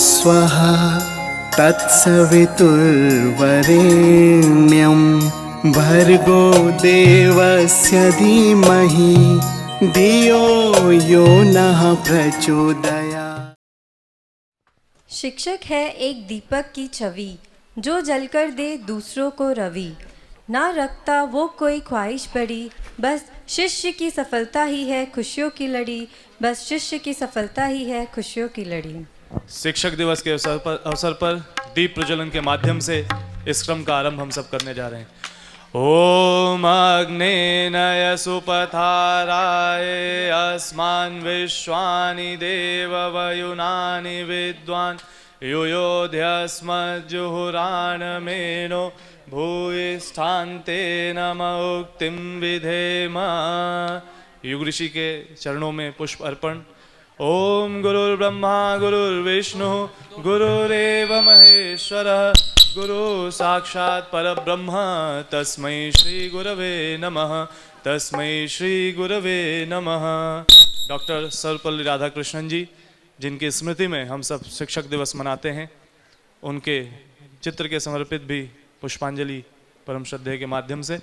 स्वः तत्सवितुर्वरेण्यं भर्गो देवस्य धीमहि धियो यो नः प्रचोदयात्। शिक्षक है एक दीपक की छवि जो जलकर दे दूसरों को रवि। ना रखता वो कोई ख्वाहिश बड़ी, बस शिष्य की सफलता ही है खुशियों की लड़ी, बस शिष्य की सफलता ही है खुशियों की लड़ी। शिक्षक दिवस के अवसर पर दीप प्रज्वलन के माध्यम से इस क्रम का आरंभ हम सब करने जा रहे हैं। ओम अग्नेनय सुपथाराय अस्मान् विश्वानि देववयुनानि विद्वान् युयोध्यस्मज्जुहुराणमेनो भूयिष्ठान्ते नम उक्तिं विधेम। युग ऋषि के चरणों में पुष्प अर्पण। ओम गुरुर्ब्रह्मा गुरुर्विष्णु गुरुरेव महेश्वरः गुरु साक्षात् परब्रह्म तस्मै श्री गुरवे नमः तस्मै श्री गुरवे नमः। डॉक्टर सर्वपल्ली राधाकृष्णन जी, जिनकी स्मृति में हम सब शिक्षक दिवस मनाते हैं, उनके चित्र के समर्पित भी पुष्पांजलि परम श्रद्धेय के माध्यम से।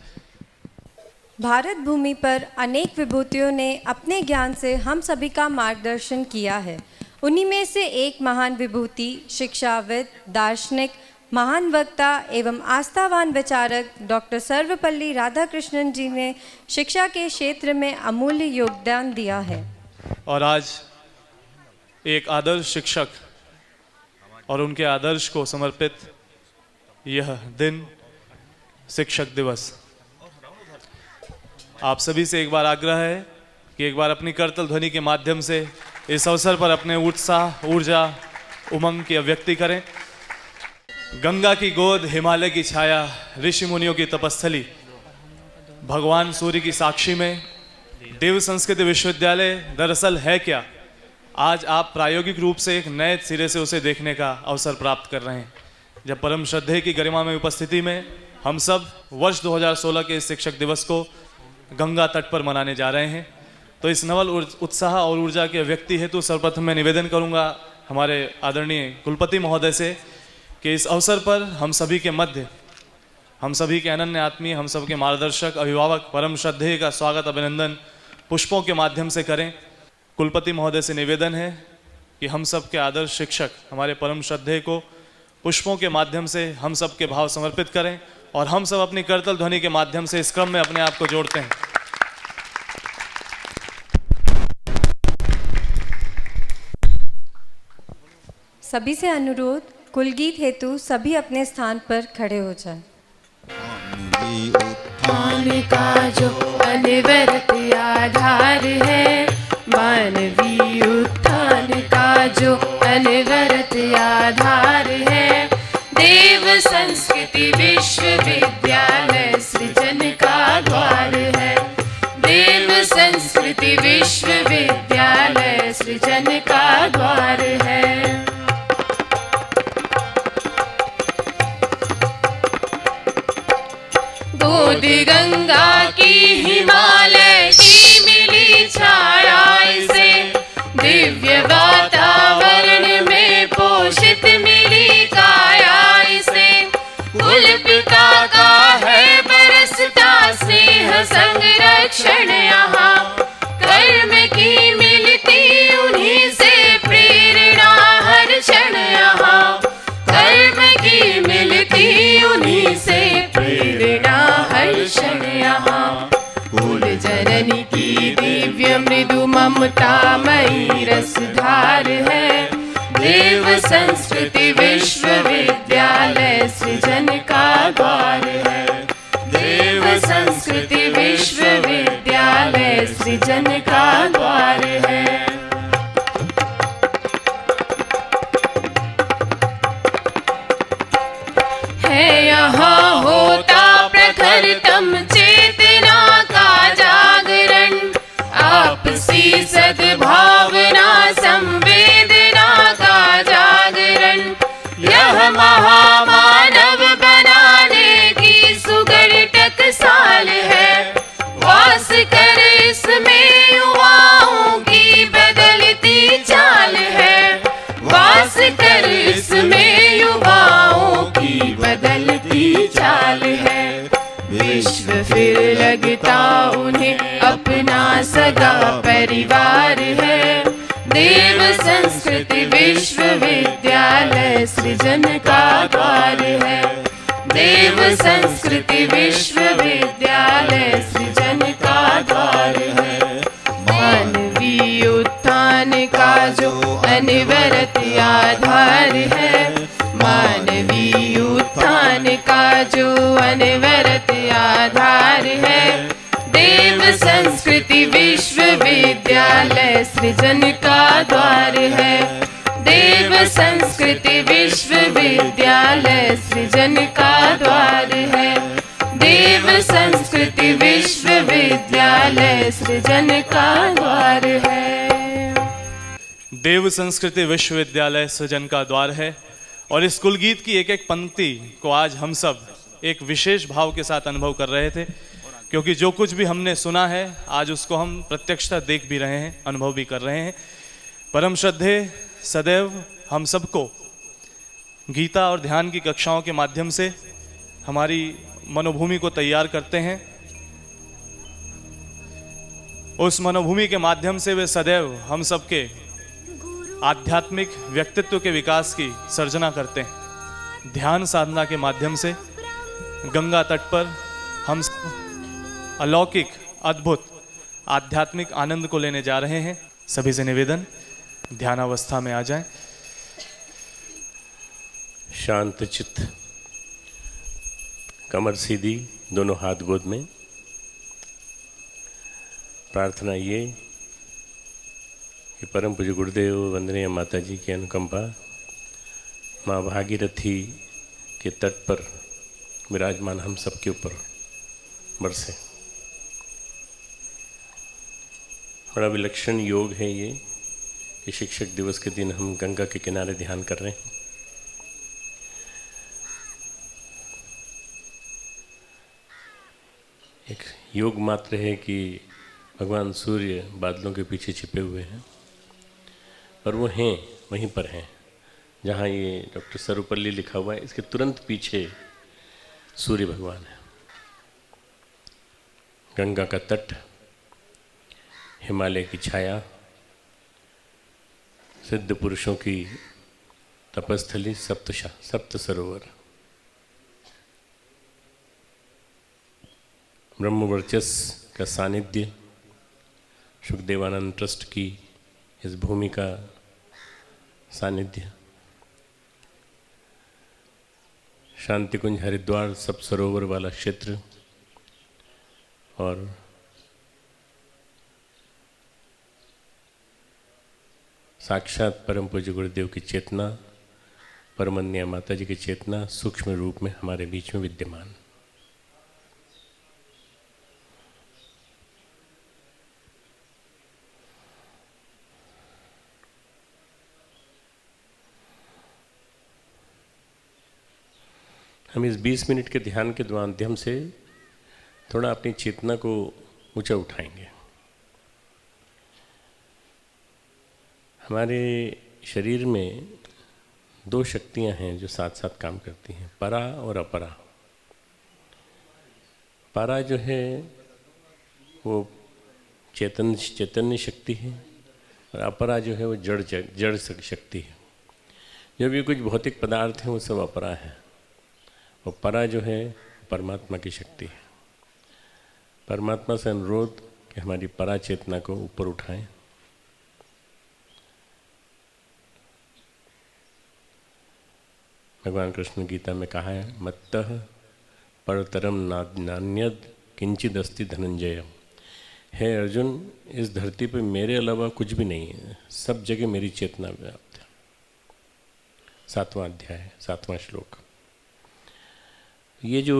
भारत भूमि पर अनेक विभूतियों ने अपने ज्ञान से हम सभी का मार्गदर्शन किया है। उन्हीं में से एक महान विभूति, शिक्षाविद, दार्शनिक, महान वक्ता एवं आस्थावान विचारक डॉक्टर सर्वपल्ली राधाकृष्णन जी ने शिक्षा के क्षेत्र में अमूल्य योगदान दिया है। और आज एक आदर्श शिक्षक और उनके आदर्श को समर्पित यह दिन शिक्षक दिवस। आप सभी से एक बार आग्रह है कि एक बार अपनी करतल ध्वनि के माध्यम से इस अवसर पर अपने उत्साह, ऊर्जा, उमंग की अभिव्यक्ति करें। गंगा की गोद, हिमालय की छाया, ऋषि मुनियों की तपस्थली, भगवान सूर्य की साक्षी में देव संस्कृत विश्वविद्यालय दरअसल है क्या? आज आप प्रायोगिक रूप से एक नए सिरे से उसे देखने का अवसर प्राप्त कर रहे हैं, जब परम श्रद्धेय की गरिमा में उपस्थिति में हम सब वर्ष 2016 के इस शिक्षक दिवस को गंगा तट पर मनाने जा रहे हैं। तो इस नवल उत्साह और ऊर्जा के व्यक्ति हेतु सर्वप्रथम मैं निवेदन करूंगा हमारे आदरणीय कुलपति महोदय से कि इस अवसर पर हम सभी के मध्य, हम सभी के अनन्य आत्मीय, हम सब के मार्गदर्शक, अभिभावक परम श्रद्धेय का स्वागत, अभिनंदन पुष्पों के माध्यम से करें। कुलपति महोदय से निवेदन है कि हम सब के आदर्श शिक्षक हमारे परम श्रद्धेय को पुष्पों के माध्यम से हम सब के भाव समर्पित करें और हम सब अपनी करतल ध्वनि के माध्यम से इस क्रम में अपने आप को जोड़ते हैं। सभी से अनुरोध, कुलगीत हेतु सभी अपने स्थान पर खड़े हो जाएं। उत्थान का जो अनवरत आधार है, मानवीय उत्थान का जो अनवरत आधार है, देव संस्कृति विश्वविद्यालय सृजन का द्वार है, देव संस्कृति विश्वविद्यालय सृजन का द्वार है। गोद गंगा की हिमालय की मिली छाया से, दिव्य वातावरण में पोषित मिली काया से, कुल पिता का है बरसता स्नेह संरक्षण यहाँ, कर्म की मिलती उन्हीं से प्रेरणा हर क्षण यहाँ, कर्म की मिलती उन्हीं से प्रेरणा हर क्षण यहाँ। कुल जननी की दिव्य मृदु ममतामयी रसधार है, देव संस्कृति विश्वविद्यालय सृजन का द्वार है, देव संस्कृति विश्वविद्यालय सृजन का द्वार है। यहाँ होता प्रखरतम चेतना का जागरण, आपसी सद्भावना संवेदना का जागरण, यह महामानव बनाने की सुगढ़ टकसाल है, वास करे इसमें युवाओं की बदलती चाल है, वास कर इसमें युवाओं की बदलती चाल है। विश्व फिर लगता उन्हें अपना सगा परिवार है। देव संस्कृति विश्वविद्यालय सृजन का द्वार है। देव संस्कृति विश्वविद्यालय सृजन का द्वार है। मानवीय उत्थान का जो अनवरत आधार है। मानवीय उत्थान का जो अनवरत आधार है। देव संस्कृति विश्वविद्यालय सृजन का द्वार है। देव संस्कृति विश्वविद्यालय सृजन का द्वार है। देव संस्कृति विश्वविद्यालय सृजन का द्वार है। देव संस्कृति विश्वविद्यालय सृजन का द्वार है। और इस कुल गीत की एक एक पंक्ति को आज हम सब एक विशेष भाव के साथ अनुभव कर रहे थे, क्योंकि जो कुछ भी हमने सुना है आज उसको हम प्रत्यक्षता देख भी रहे हैं, अनुभव भी कर रहे हैं। परम श्रद्धे सदैव हम सबको गीता और ध्यान की कक्षाओं के माध्यम से हमारी मनोभूमि को तैयार करते हैं। उस मनोभूमि के माध्यम से वे सदैव हम सबके आध्यात्मिक व्यक्तित्व के विकास की सर्जना करते हैं। ध्यान साधना के माध्यम से गंगा तट पर हम अलौकिक अद्भुत आध्यात्मिक आनंद को लेने जा रहे हैं। सभी से निवेदन, ध्यानावस्था में आ जाएं। शांत चित्त, कमर सीधी, दोनों हाथ गोद में। प्रार्थना ये कि परम पूज्य गुरुदेव वंदनीय माता जी की अनुकंपा माँ भागीरथी के तट पर विराजमान हम सबके ऊपर बरसे। बड़ा विलक्षण योग है ये कि शिक्षक दिवस के दिन हम गंगा के किनारे ध्यान कर रहे हैं। एक योग मात्र है कि भगवान सूर्य बादलों के पीछे छिपे हुए हैं, पर वो हैं, वहीं पर हैं जहाँ ये डॉक्टर सर्वपल्ली लिखा हुआ है, इसके तुरंत पीछे सूर्य भगवान है। गंगा का तट, हिमालय की छाया, सिद्ध पुरुषों की तपस्थली, सप्त सरोवर, ब्रह्मवर्चस्व का सानिध्य, सुखदेवानंद ट्रस्ट की इस भूमि का सानिध्य, शांति कुंज हरिद्वार सब सरोवर वाला क्षेत्र और साक्षात परम पूज्य गुरुदेव की चेतना, परमन्या माता जी की चेतना सूक्ष्म रूप में हमारे बीच में विद्यमान। हम इस 20 मिनट के ध्यान के माध्यम से थोड़ा अपनी चेतना को ऊंचा उठाएंगे। हमारे शरीर में दो शक्तियां हैं जो साथ साथ काम करती हैं, परा और अपरा। परा जो है वो चैतन्य शक्ति है और अपरा जो है वो जड़ शक्ति है। जो भी कुछ भौतिक पदार्थ हैं वो सब अपरा है और परा जो है परमात्मा की शक्ति है। परमात्मा से अनुरोध कि हमारी परा चेतना को ऊपर उठाएं। भगवान कृष्ण गीता में कहा है, मत्तः परतरम नान्यद किंचिदस्ति धनंजय। हे अर्जुन, इस धरती पे मेरे अलावा कुछ भी नहीं है, सब जगह मेरी चेतना व्याप्त है। 7वां अध्याय 7वां श्लोक। ये जो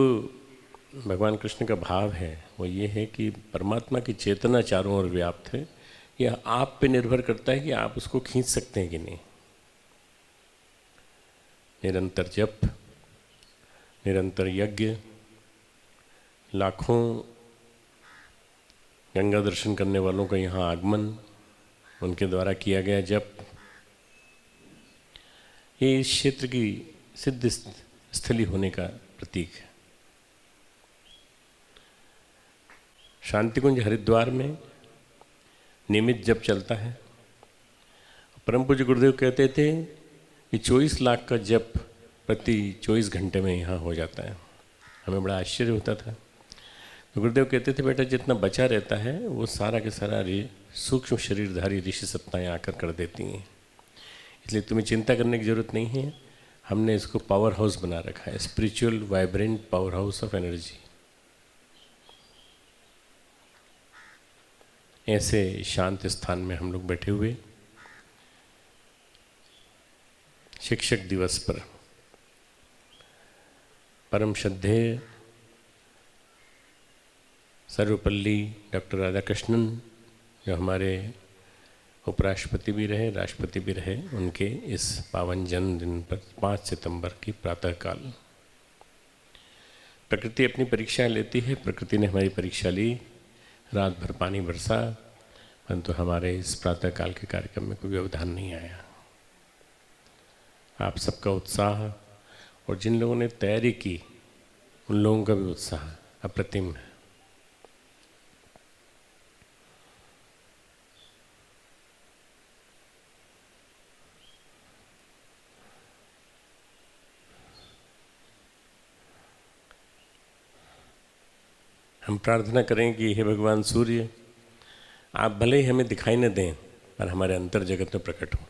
भगवान कृष्ण का भाव है वो ये है कि परमात्मा की चेतना चारों ओर व्याप्त है। यह आप पे निर्भर करता है कि आप उसको खींच सकते हैं कि नहीं। निरंतर जप, निरंतर यज्ञ, लाखों गंगा दर्शन करने वालों का यहाँ आगमन, उनके द्वारा किया गया जप, ये इस क्षेत्र की सिद्ध स्थली होने का प्रतीक है। शांति कुंज हरिद्वार में नियमित जप चलता है। परम पूज्य गुरुदेव कहते थे कि 24 लाख का जप प्रति 24 घंटे में यहाँ हो जाता है। हमें बड़ा आश्चर्य होता था। तो गुरुदेव कहते थे बेटा जितना बचा रहता है वो सारा के सारा सूक्ष्म शरीरधारी ऋषि सत्ताएँ आकर कर देती हैं, इसलिए तुम्हें चिंता करने की ज़रूरत नहीं है। हमने इसको पावर हाउस बना रखा है, spiritual vibrant power house of energy. ऐसे शांत स्थान में हम लोग बैठे हुए शिक्षक दिवस पर परम श्रद्धेय सर्वपल्ली डॉक्टर राधाकृष्णन, जो हमारे उपराष्ट्रपति भी रहे, राष्ट्रपति भी रहे, उनके इस पावन जन्मदिन पर 5 सितंबर की प्रातःकाल प्रकृति अपनी परीक्षा लेती है। प्रकृति ने हमारी परीक्षा ली, रात भर पानी बरसा, परंतु हमारे इस प्रातःकाल के कार्यक्रम में कोई व्यवधान नहीं आया। आप सबका उत्साह और जिन लोगों ने तैयारी की उन लोगों का भी उत्साह अप्रतिम है। हम प्रार्थना करें कि हे भगवान सूर्य, आप भले ही हमें दिखाई न दें पर हमारे अंतर जगत में प्रकट हो।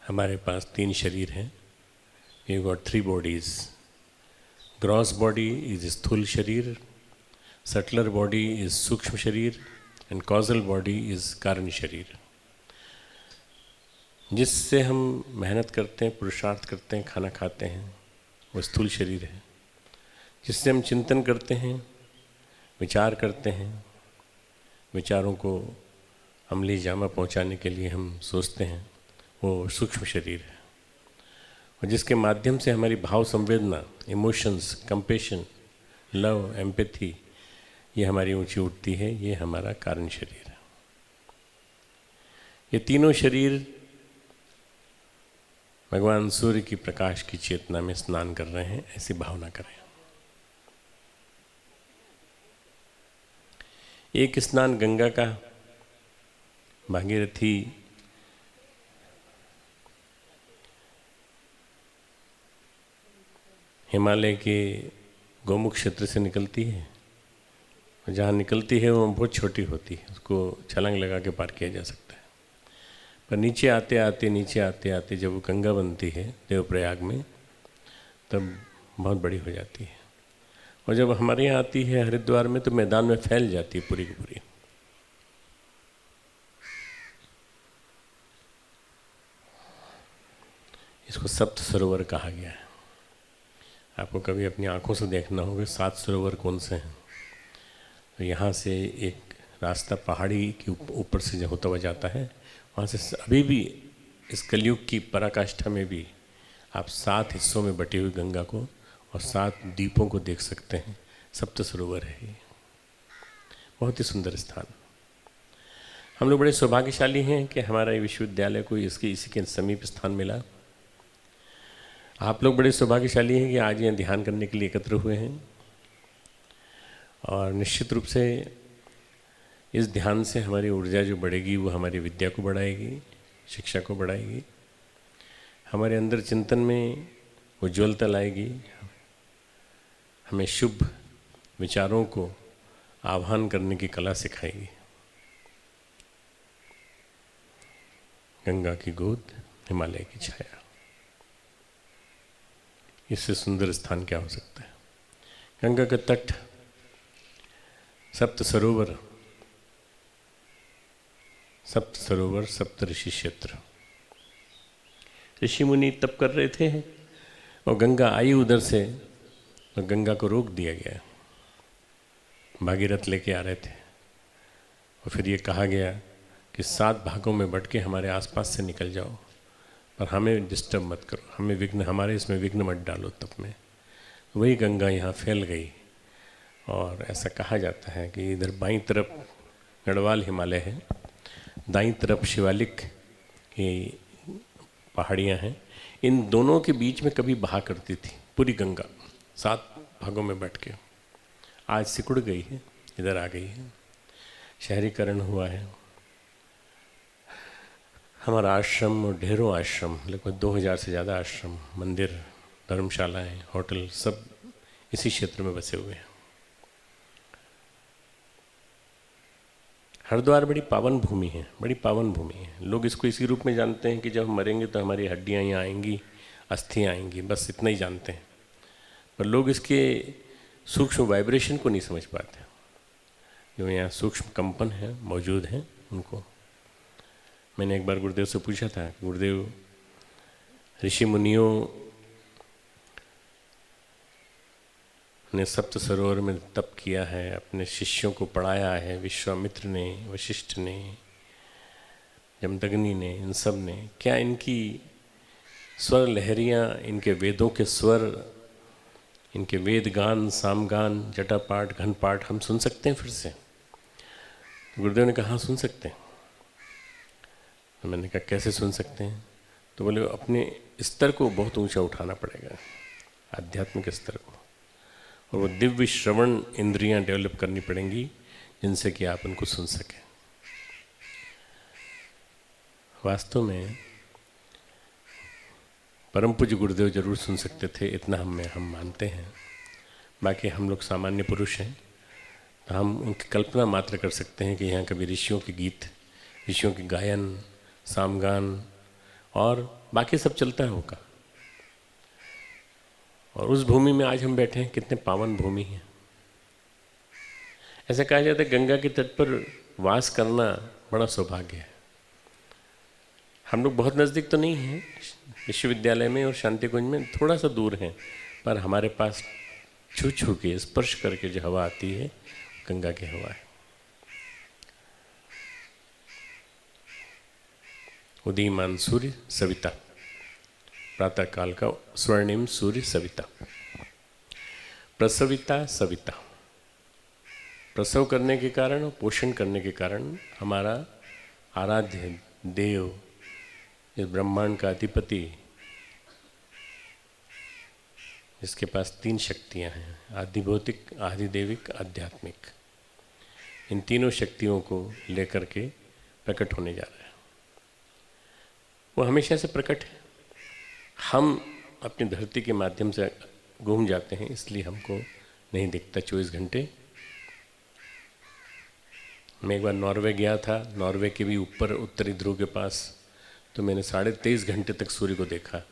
हमारे पास 3 शरीर हैं। We got 3 bodies. Gross body is स्थूल शरीर, सटलर बॉडी इज सूक्ष्म शरीर एंड कॉजल बॉडी इज कारण शरीर। जिससे हम मेहनत करते हैं, पुरुषार्थ करते हैं, खाना खाते हैं, वो स्थूल शरीर है। जिससे हम चिंतन करते हैं, विचार करते हैं, विचारों को अमली जामा पहुंचाने के लिए हम सोचते हैं, वो सूक्ष्म शरीर है। और जिसके माध्यम से हमारी भाव संवेदना, इमोशंस, कंपेशन, लव, एम्पैथी, ये हमारी ऊंची उठती है, ये हमारा कारण शरीर है। ये तीनों शरीर भगवान सूर्य की प्रकाश की चेतना में स्नान कर रहे हैं, ऐसी भावना करें। एक स्नान गंगा का, भागीरथी हिमालय के गौमुख क्षेत्र से निकलती है। जहाँ निकलती है वो बहुत छोटी होती है, उसको छलांग लगा के पार किया जा सकता है। पर नीचे आते आते जब वो गंगा बनती है देवप्रयाग में, तब बहुत बड़ी हो जाती है। और जब हमारे यहाँ आती है हरिद्वार में, तो मैदान में फैल जाती है पूरी की पूरी। इसको सप्त सरोवर कहा गया है। आपको कभी अपनी आंखों से देखना होगा 7 सरोवर कौन से हैं। तो यहाँ से एक रास्ता पहाड़ी के ऊपर से जो होता हुआ जाता है, वहाँ से अभी भी इस कलयुग की पराकाष्ठा में भी आप 7 हिस्सों में बटी हुई गंगा को और 7 द्वीपों को देख सकते हैं। सप्त सरोवर है ये, बहुत ही सुंदर स्थान। हम लोग बड़े सौभाग्यशाली हैं कि हमारा ये विश्वविद्यालय को इसी के समीप स्थान मिला। आप लोग बड़े सौभाग्यशाली हैं कि आज यहाँ ध्यान करने के लिए एकत्र हुए हैं। और निश्चित रूप से इस ध्यान से हमारी ऊर्जा जो बढ़ेगी वो हमारी विद्या को बढ़ाएगी, शिक्षा को बढ़ाएगी, हमारे अंदर चिंतन में उज्ज्वलता लाएगी, हमें शुभ विचारों को आह्वान करने की कला सिखाएगी। गंगा की गोद, हिमालय की छाया, इससे सुंदर स्थान क्या हो सकता है। गंगा का तट, सप्त सरोवर, सप्त ऋषि क्षेत्र। ऋषि मुनि तप कर रहे थे और गंगा आई उधर से, तो गंगा को रोक दिया गया। भागीरथ लेके आ रहे थे और फिर ये कहा गया कि 7 भागों में बट के हमारे आसपास से निकल जाओ, पर हमें डिस्टर्ब मत करो, हमें विघ्न, हमारे इसमें विघ्न मत डालो तप में। वही गंगा यहाँ फैल गई। और ऐसा कहा जाता है कि इधर बाईं तरफ गढ़वाल हिमालय है, दाईं तरफ शिवालिक की पहाड़ियाँ हैं, इन दोनों के बीच में कभी बहा करती थी पूरी गंगा 7 भागों में बैठ के। आज सिकुड़ गई है, इधर आ गई है, शहरीकरण हुआ है। हमारा आश्रम और ढेरों आश्रम, लगभग 2000 से ज़्यादा आश्रम, मंदिर, धर्मशालाएं, होटल सब इसी क्षेत्र में बसे हुए हैं। हरिद्वार बड़ी पावन भूमि है, बड़ी पावन भूमि है। लोग इसको इसी रूप में जानते हैं कि जब हम मरेंगे तो हमारी हड्डियाँ यहाँ आएंगी, अस्थियाँ आएंगी, बस इतना ही जानते हैं। पर लोग इसके सूक्ष्म वाइब्रेशन को नहीं समझ पाते। जो यहाँ सूक्ष्म कंपन है मौजूद हैं उनको। मैंने एक बार गुरुदेव से पूछा था, गुरुदेव ऋषि मुनियों ने सप्त सरोवर में तप किया है, अपने शिष्यों को पढ़ाया है, विश्वामित्र ने, वशिष्ठ ने, जमदग्नि ने, इन सब ने, क्या इनकी स्वर लहरियाँ, इनके वेदों के स्वर, इनके वेद गान, सामगान, जटापाठ, घनपाठ हम सुन सकते हैं फिर से? गुरुदेव ने कहा हाँ सुन सकते हैं। तो मैंने कहा कैसे सुन सकते हैं? तो बोले अपने स्तर को बहुत ऊंचा उठाना पड़ेगा, आध्यात्मिक स्तर को, और वो दिव्य श्रवण इंद्रियां डेवलप करनी पड़ेंगी जिनसे कि आप उनको सुन सकें। वास्तव में परम पूज्य गुरुदेव जरूर सुन सकते थे, इतना हम मानते हैं। बाकी हम लोग सामान्य पुरुष हैं, तो हम उनकी कल्पना मात्र कर सकते हैं कि यहाँ कभी ऋषियों के गीत, ऋषियों के गायन, सामगान और बाकी सब चलता होगा। और उस भूमि में आज हम बैठे हैं, कितने पावन भूमि है। ऐसा कहा जाता है गंगा के तट पर वास करना बड़ा सौभाग्य है। हम लोग बहुत नज़दीक तो नहीं हैं, विश्वविद्यालय में और शांति कुंज में थोड़ा सा दूर हैं, पर हमारे पास छू छू के स्पर्श करके जो हवा आती है गंगा की हवा है। उदीयमान सूर्य सविता, प्रातः काल का स्वर्णिम सूर्य सविता, प्रसविता सविता। प्रसव करने के कारण और पोषण करने के कारण हमारा आराध्य देव, इस ब्रह्मांड का अधिपति, जिसके पास 3 शक्तियां हैं, आधिभौतिक, आधिदेविक, आध्यात्मिक, इन तीनों शक्तियों को लेकर के प्रकट होने जा रहा है। वो हमेशा से प्रकट है, हम अपनी धरती के माध्यम से घूम जाते हैं, इसलिए हमको नहीं दिखता 24 घंटे। मैं एक बार नॉर्वे गया था, नॉर्वे के भी ऊपर उत्तरी ध्रुव के पास, तो मैंने 23.5 घंटे तक सूर्य को देखा।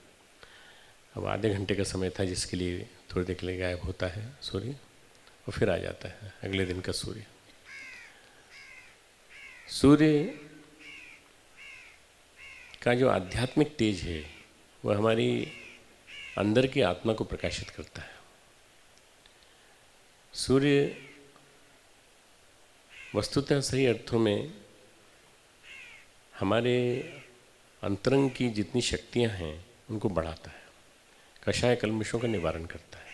अब आधे घंटे का समय था जिसके लिए थोड़ी देर के लिए गायब होता है सूर्य और फिर आ जाता है अगले दिन का सूर्य। सूर्य का जो आध्यात्मिक तेज है वह हमारी अंदर की आत्मा को प्रकाशित करता है। सूर्य वस्तुतः सही अर्थों में हमारे अंतरंग की जितनी शक्तियां हैं उनको बढ़ाता है, कषाय कल्मशों का निवारण करता है।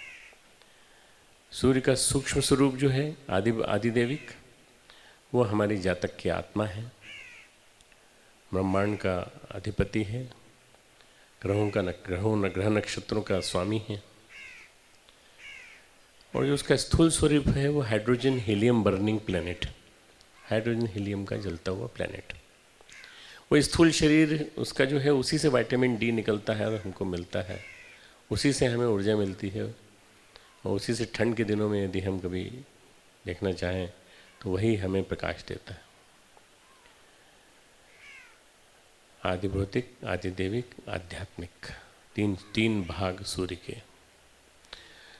सूर्य का सूक्ष्म स्वरूप जो है आदिदेविक, वो हमारी जातक की आत्मा है, ब्रह्मांड का अधिपति है, ग्रह नक्षत्रों का स्वामी है। और जो उसका स्थूल स्वरूप है वो hydrogen helium burning planet, hydrogen helium का जलता हुआ प्लैनेट। वो स्थूल शरीर उसका जो है उसी से विटामिन डी निकलता है और हमको मिलता है, उसी से हमें ऊर्जा मिलती है, और उसी से ठंड के दिनों में यदि हम कभी देखना चाहें तो वही हमें प्रकाश देता है। आदि भौतिक, आदि देविक, आध्यात्मिक, तीन भाग सूर्य के।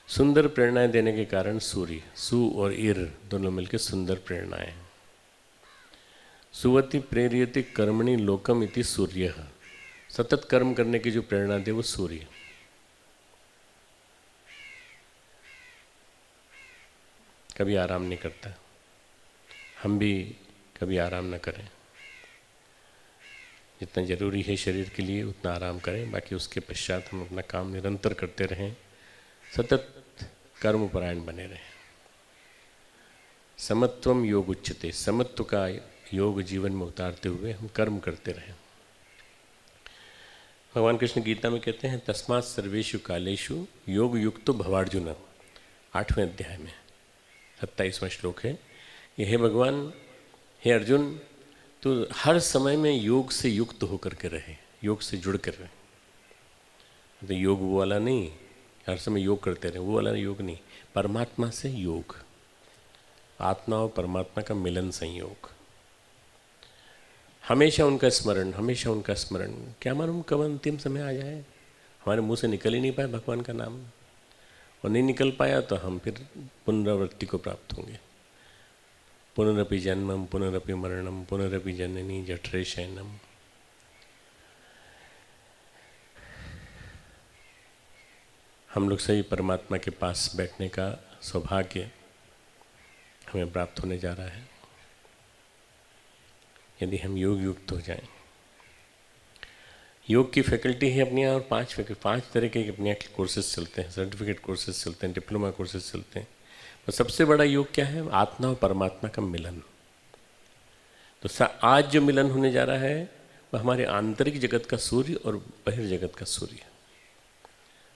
सुंदर प्रेरणाएं देने के कारण सूर्य, सु और इर दोनों मिलकर सुंदर प्रेरणाएं। सुवति प्रेरियति कर्मणि लोकम इति सूर्य, सतत कर्म करने की जो प्रेरणा दे वो सूर्य। कभी आराम नहीं करता, हम भी कभी आराम न करें। जितना जरूरी है शरीर के लिए उतना आराम करें, बाकी उसके पश्चात हम अपना काम निरंतर करते रहें, सतत कर्मपरायण बने रहें। समत्वम योग उच्यते, समत्व का योग जीवन में उतारते हुए हम कर्म करते रहें। भगवान कृष्ण गीता में कहते हैं तस्मात् सर्वेषु कालेषु योग युक्तो भवार्जुन, 8वें अध्याय में 27वां श्लोक है कि हे भगवान, हे अर्जुन, तो हर समय में योग से युक्त होकर के रहे, योग से जुड़ कर रहे। तो योग वो वाला नहीं, हर समय योग करते रहे, वो वाला योग नहीं, परमात्मा से योग, आत्मा और परमात्मा का मिलन संयोग, हमेशा उनका स्मरण, हमेशा उनका स्मरण। क्या मालूम कब अंतिम समय आ जाए, हमारे मुंह से निकल ही नहीं पाए भगवान का नाम, और नहीं निकल पाया तो हम फिर पुनरावृत्ति को प्राप्त होंगे। पुनरपि जन्मम पुनरपि मरणम पुनरपि जननी जठरे शयनम। हम लोग सही परमात्मा के पास बैठने का सौभाग्य हमें प्राप्त होने जा रहा है यदि हम योग युक्त हो जाएं। योग की फैकल्टी है अपने यहाँ, और 5 तरह के अपने यहाँ कोर्सेज चलते हैं, सर्टिफिकेट कोर्सेज चलते हैं, डिप्लोमा कोर्सेज चलते हैं। और सबसे बड़ा योग क्या है? आत्मा और परमात्मा का मिलन। तो आज जो मिलन होने जा रहा है वह हमारे आंतरिक जगत का सूर्य और बहिर्जगत का सूर्य।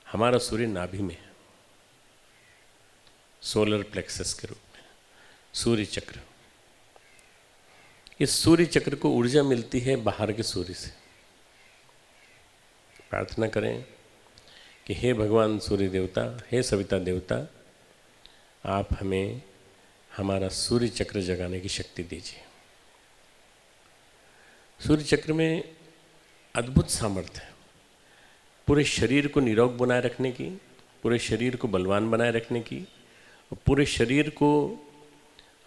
हमारा सूर्य नाभि में है, सोलर प्लेक्सस के रूप में, सूर्य चक्र। इस सूर्य चक्र को ऊर्जा मिलती है बाहर के सूर्य से। प्रार्थना करें कि हे भगवान सूर्य देवता, हे सविता देवता, आप हमें हमारा सूर्य चक्र जगाने की शक्ति दीजिए। सूर्य चक्र में अद्भुत सामर्थ्य है, पूरे शरीर को निरोग बनाए रखने की, पूरे शरीर को बलवान बनाए रखने की, और पूरे शरीर को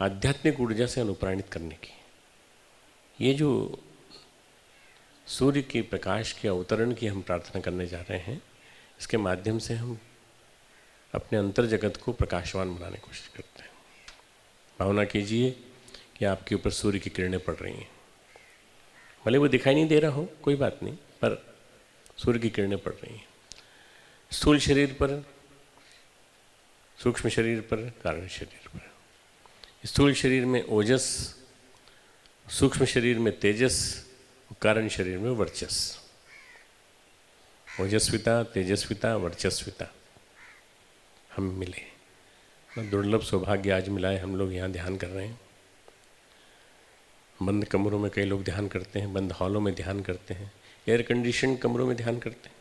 आध्यात्मिक ऊर्जा से अनुप्राणित करने की। ये जो सूर्य के प्रकाश के अवतरण की हम प्रार्थना करने जा रहे हैं, इसके माध्यम से हम अपने अंतर जगत को प्रकाशवान बनाने की कोशिश करते हैं। भावना कीजिए कि आपके ऊपर सूर्य की किरणें पड़ रही हैं, भले वो दिखाई नहीं दे रहा हो, कोई बात नहीं, पर सूर्य की किरणें पड़ रही हैं। स्थूल शरीर पर, सूक्ष्म शरीर पर, कारण शरीर पर। स्थूल शरीर में ओजस, सूक्ष्म शरीर में तेजस, कारण शरीर में वर्चस। ओजस्विता, तेजस्विता, वर्चस्विता हम मिले। दुर्लभ सौभाग्य आज मिला है, हम लोग यहाँ ध्यान कर रहे हैं। बंद कमरों में कई लोग ध्यान करते हैं, बंद हॉलों में ध्यान करते हैं, एयर कंडीशन कमरों में ध्यान करते हैं,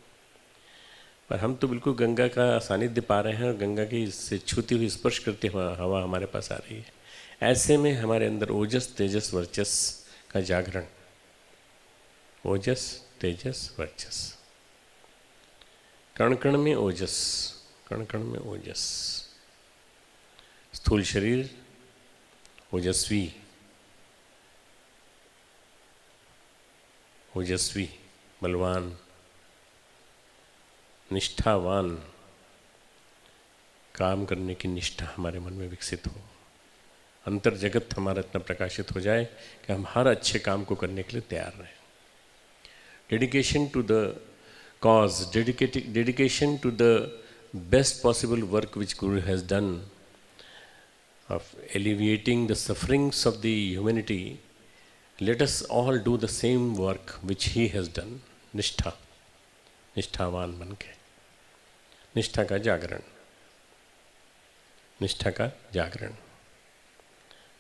पर हम तो बिल्कुल गंगा का सानिध्य पा रहे हैं और गंगा की से छूती हुई स्पर्श करती हुआ हवा हमारे पास आ रही है। ऐसे में हमारे अंदर ओजस, तेजस, वर्चस का जागरण। ओजस, तेजस, वर्चस, कण कण में ओजस, कण कण में ओजस। स्थूल शरीर ओजस्वी, ओजस्वी, बलवान, निष्ठावान, काम करने की निष्ठा हमारे मन में विकसित हो, अंतर जगत हमारा इतना प्रकाशित हो जाए कि हम हर अच्छे काम को करने के लिए तैयार रहें। Dedication to the cause, dedication to the best possible work which Guru has done of alleviating the sufferings of the humanity. Let us all do the same work which he has done. निष्ठा, निष्ठावान बन के, निष्ठा का जागरण, निष्ठा का जागरण।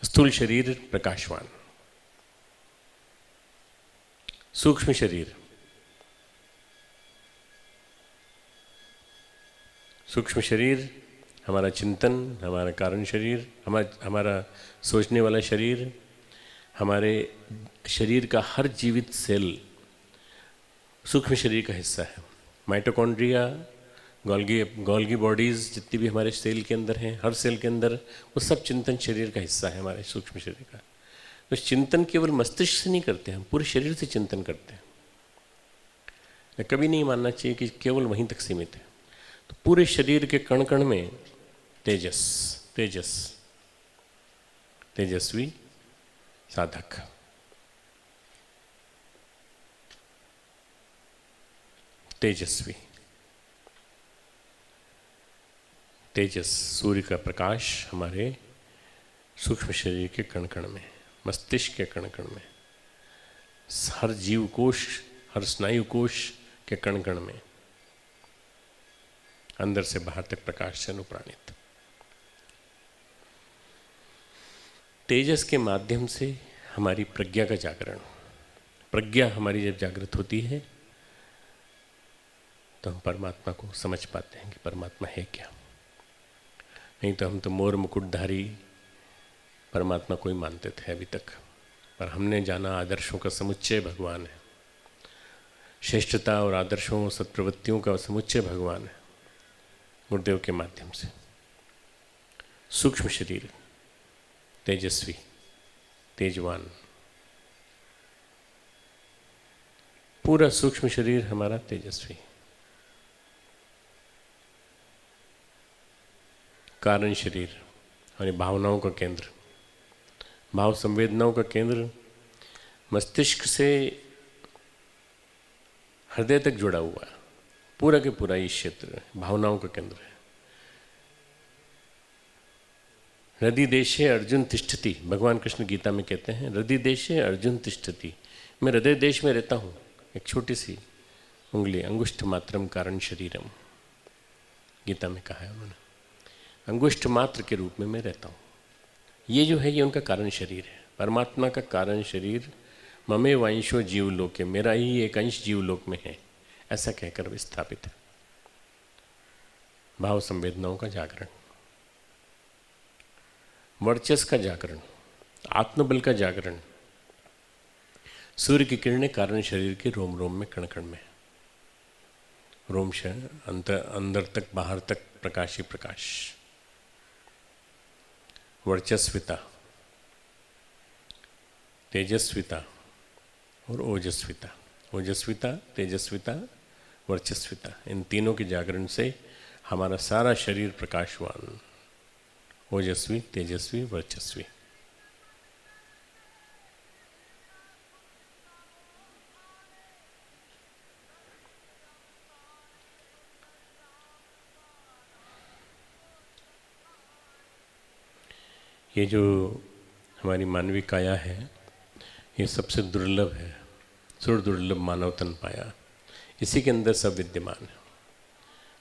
स्थूल शरीर प्रकाशवान, सूक्ष्म शरीर, सूक्ष्म शरीर हमारा चिंतन, हमारा कारण शरीर, हमारा सोचने वाला शरीर, हमारे शरीर का हर जीवित सेल सूक्ष्म शरीर का हिस्सा है। माइटोकॉन्ड्रिया, गोल्गी बॉडीज़ जितनी भी हमारे सेल के अंदर हैं, हर सेल के अंदर, वो सब चिंतन शरीर का हिस्सा है, हमारे सूक्ष्म शरीर का। तो चिंतन केवल मस्तिष्क से नहीं करते, हम पूरे शरीर से चिंतन करते हैं। कभी नहीं मानना चाहिए कि केवल वहीं तक सीमित है। तो पूरे शरीर के कण कण में तेजस, तेजस, तेजस्वी साधक, तेजस्वी, तेजस, सूर्य का प्रकाश हमारे सूक्ष्म शरीर के कण कण में, मस्तिष्क के कण कण में, हर जीव कोश, हर स्नायु कोश के कण कण में, अंदर से बाहर तक प्रकाश से अनुप्राणित। तेजस के माध्यम से हमारी प्रज्ञा का जागरण, प्रज्ञा हमारी जब जागृत होती है तो हम परमात्मा को समझ पाते हैं कि परमात्मा है क्या। नहीं तो हम तो मोर मुकुटधारी परमात्मा को ही मानते थे अभी तक, पर हमने जाना आदर्शों का समुच्चय भगवान है, श्रेष्ठता और आदर्शों सत्प्रवृत्तियों का समुच्चय भगवान है, गुरुदेव के माध्यम से। सूक्ष्म शरीर तेजस्वी, तेजवान, पूरा सूक्ष्म शरीर हमारा तेजस्वी। कारण शरीर यानी भावनाओं का केंद्र, भाव संवेदनाओं का केंद्र मस्तिष्क से हृदय तक जुड़ा हुआ है, पूरा के पूरा ये क्षेत्र भावनाओं का केंद्र है। हृदय देशे अर्जुन तिष्ठति, भगवान कृष्ण गीता में कहते हैं हृदय देशे अर्जुन तिष्ठति, मैं हृदय देश में रहता हूँ, एक छोटी सी उंगली, अंगुष्ठ मात्रम कारण शरीरम, गीता में कहा है उन्होंने, अंगुष्ठ मात्र के रूप में मैं रहता हूँ। ये जो है ये उनका कारण शरीर है। परमात्मा का कारण शरीर ममे वांशो जीवलोक है, मेरा ही एक अंश जीवलोक में है, ऐसा कहकर विस्थापित है। भाव संवेदनाओं का जागरण, वर्चस्व का जागरण, आत्मबल का जागरण, सूर्य की किरणें कारण शरीर के रोम रोम में, कण कण में, रोम से अंदर तक बाहर तक प्रकाश ही प्रकाश। वर्चस्विता, तेजस्विता और ओजस्विता, ओजस्विता, तेजस्विता, वर्चस्विता, इन तीनों के जागरण से हमारा सारा शरीर प्रकाशवान, ओजस्वी, तेजस्वी, वर्चस्वी। ये जो हमारी मानवीय काया है ये सबसे दुर्लभ है, सुर दुर्लभ मानव तन पाया, इसी के अंदर सब विद्यमान है।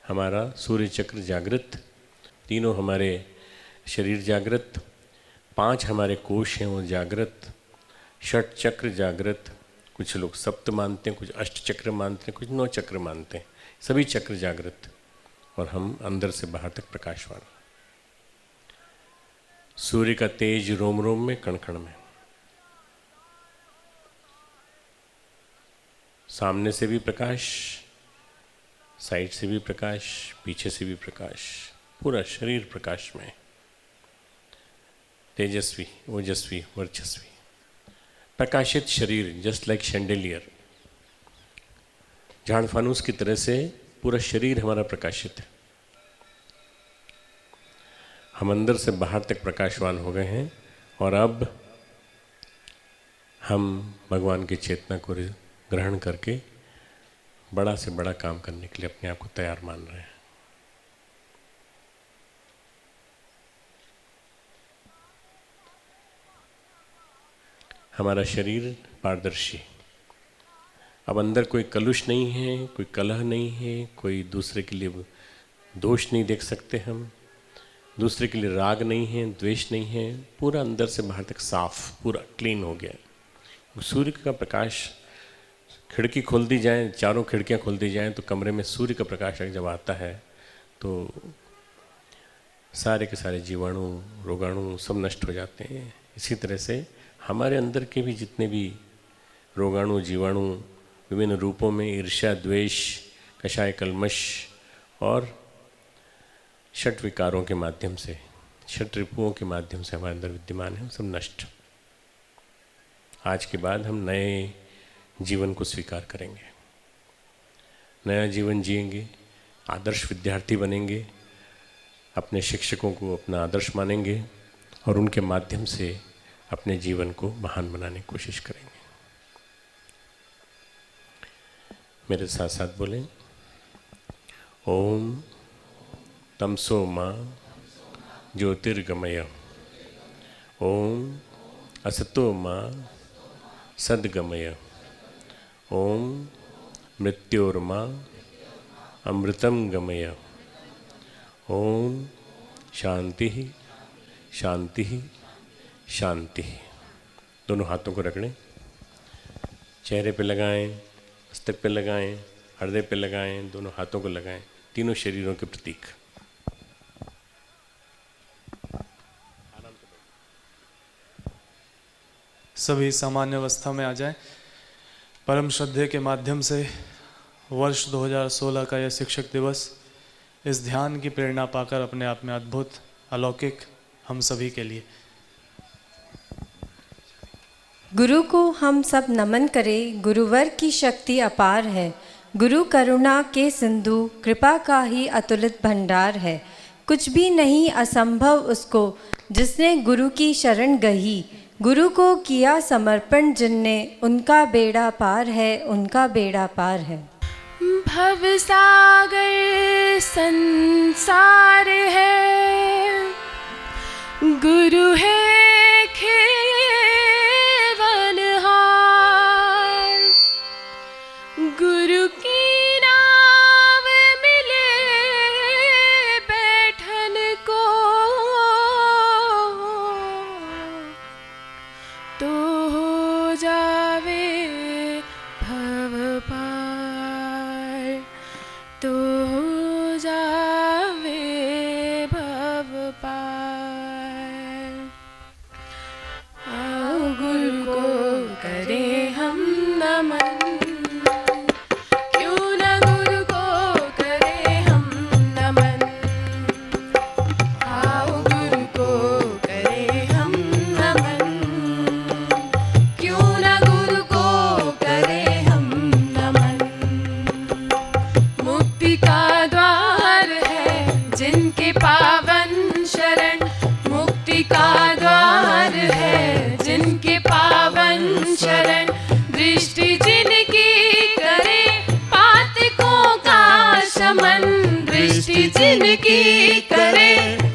हमारा सूर्य चक्र जागृत, तीनों हमारे शरीर जागृत, 5 हमारे कोश हैं वो जागृत, षट चक्र जागृत, कुछ लोग सप्त मानते हैं, कुछ अष्ट चक्र मानते हैं, कुछ 9 चक्र मानते हैं, सभी चक्र जागृत और हम अंदर से बाहर तक प्रकाशवान। सूर्य का तेज रोम रोम में, कण कण में, सामने से भी प्रकाश, साइड से भी प्रकाश, पीछे से भी प्रकाश, पूरा शरीर प्रकाश में, तेजस्वी, ओजस्वी, वर्चस्वी, प्रकाशित शरीर, जस्ट लाइक शैंडेलियर, झाड़ फानूस की तरह से पूरा शरीर हमारा प्रकाशित है। हम अंदर से बाहर तक प्रकाशवान हो गए हैं और अब हम भगवान की चेतना को ग्रहण करके बड़ा से बड़ा काम करने के लिए अपने आप को तैयार मान रहे हैं। हमारा शरीर पारदर्शी, अब अंदर कोई कलुष नहीं है, कोई कलह नहीं है, कोई दूसरे के लिए दोष नहीं देख सकते हम, दूसरे के लिए राग नहीं है, द्वेष नहीं है, पूरा अंदर से बाहर तक साफ, पूरा क्लीन हो गया। सूर्य का प्रकाश, खिड़की खोल दी जाए, चारों खिड़कियां खोल दी जाएं तो कमरे में सूर्य का प्रकाश जब आता है तो सारे के सारे जीवाणु, रोगाणु सब नष्ट हो जाते हैं। इसी तरह से हमारे अंदर के भी जितने भी रोगाणु, जीवाणु विभिन्न रूपों में, ईर्ष्या, द्वेष, कषाय, कल्मश और षट विकारों के माध्यम से, षट रिपुओं के माध्यम से हमारे अंदर विद्यमान है, सब नष्ट। आज के बाद हम नए जीवन को स्वीकार करेंगे, नया जीवन जिएंगे, आदर्श विद्यार्थी बनेंगे, अपने शिक्षकों को अपना आदर्श मानेंगे और उनके माध्यम से अपने जीवन को महान बनाने की कोशिश करेंगे। मेरे साथ साथ बोलें, ओम तमसो मां ज्योतिर्गमय, ओम असतो मा सद्गमय। ओम मृत्योर्मा अमृतम गमय। ओम शांति शांति शांति। दोनों हाथों को रख लें, चेहरे पे लगाएं, मस्तक पे लगाएं, हृदय पे लगाएं, दोनों हाथों को लगाएं, तीनों शरीरों के प्रतीक। सभी सामान्य अवस्था में आ जाएं। परम श्रद्धे के माध्यम से वर्ष 2016 का यह शिक्षक दिवस इस ध्यान की प्रेरणा पाकर अपने आप में अद्भुत अलौकिक हम सभी के लिए। गुरु को हम सब नमन करें। गुरुवर की शक्ति अपार है। गुरु करुणा के सिंधु, कृपा का ही अतुलित भंडार है। कुछ भी नहीं असंभव उसको, जिसने गुरु की शरण गही। गुरु को किया समर्पण जिनने, उनका बेड़ा पार है, उनका बेड़ा पार है। भवसागर संसार है, गुरु है खेवनहार। गुरु की नाव मिले बैठन को, तो हो जावे भव पार, तो हो जावे भव पार। आओ गुरु को करें हम नमन, क्यों न गुरु को करें हम नमन। आओ गुरु को करें हम नमन, क्यों न गुरु को करें हम नमन। मुक्ति का द्वार है जिनके पावन शरण, मुक्ति का द्वार है जिनके पावन शरण। दृष्टि जिनकी करे पातकों का शमन, दृष्टि जिनकी करे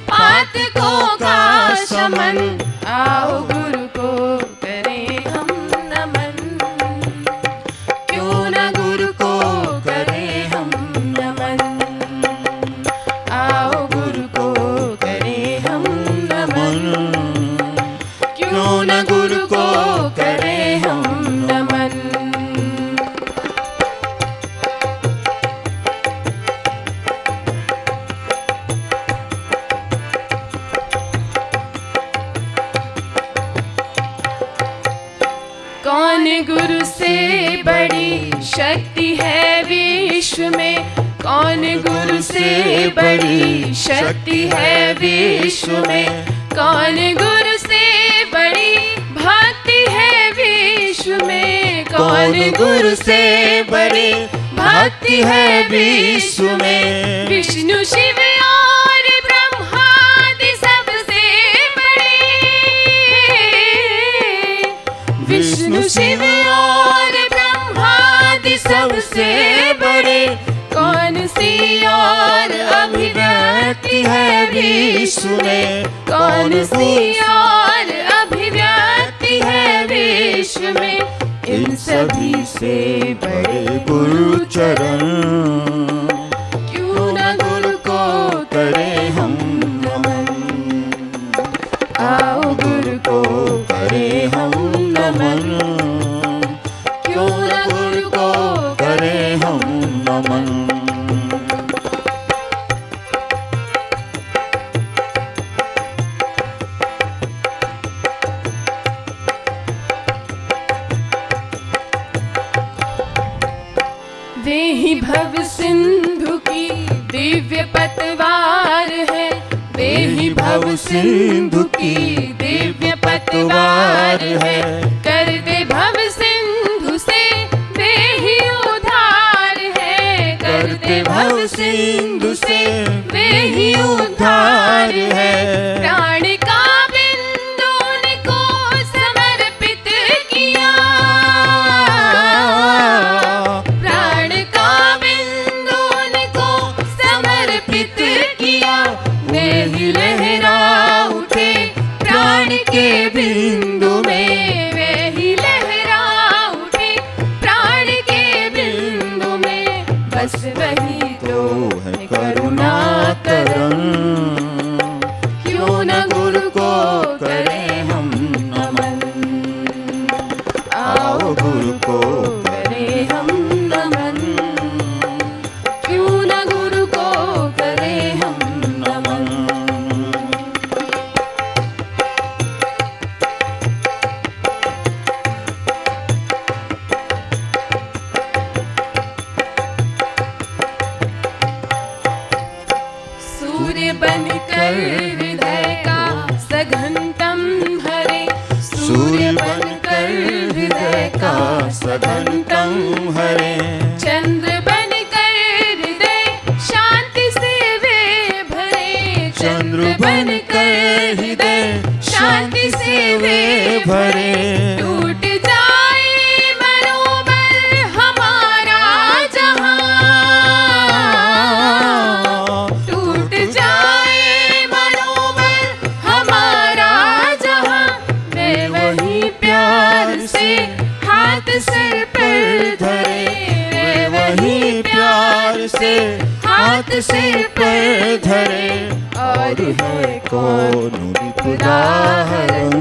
पातकों का शमन। आओ गुरु को करें हम नमन, क्यों न गुरु को करें हम नमन। आओ गुरु को करें हम नमन, क्यों न गुरु को करें हम नमन। कौन गुरु से बड़ी शक्ति है विश्व में, कौन गुरु से बड़ी शक्ति है विश्व में। कौन गुरु से बड़ी भक्ति है विश्व में, कौन गुरु से बड़ी भक्ति है विश्व में। विष्णु शिव और ब्रह्मादि सबसे बड़े, विष्णु शिव और ब्रह्मादि सबसे बड़े। कौन सी और अभिव्यक्ति है विश्व में, कौन सी और अभिव्यक्ति है विश्व में। इन सभी से बड़े गुरु चरण, क्यों न गुरु को करें हम नमन। आओ गुरु को करें हम नमन, क्यों न गुरु को करें हम नमन। वे ही भव सिंधु की दिव्य पतवार है, वे ही भव सिंधु की दिव्य पतवार है। कर दे भव सिंधु से वे ही उद्धार है, कर दे भव सिंधु से वे ही उद्धार है। प्राण का बिंदु उनको समर्पित किया, प्राण का बिंदु उनको समर्पित किया। वे ही लहरा उठे प्राण के बिंदु में, धरे और है कौन विपुलाहरण।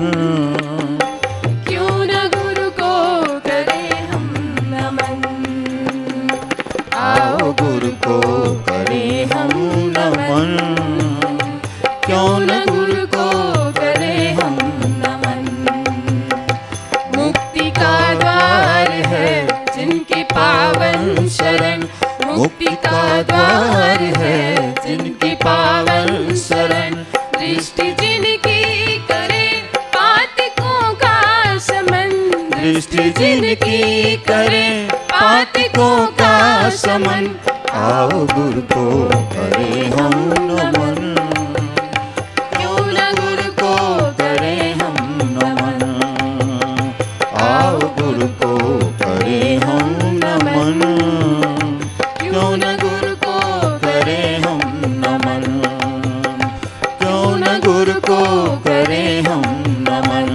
क्यों न गुरु को करें हम नमन, आओ गुरु को करें हम नमन, क्यों न गुरु को करें हम नमन। मुक्ति का द्वार है जिनके पावन शरण, मुक्ति का द्वार है जिनकी पावन शरण। दृष्टि जिनकी करे पातकों का समन, दृष्टि जिनकी करे पातकों का समन। आओ गुरु को करें हम नमन, क्यों न गुरु को करें हम नमन। आओ गुरु को करें हम नमन, क्यों न गुरु को करें हम नमन। क्यों न गुरु को करें हम नमन,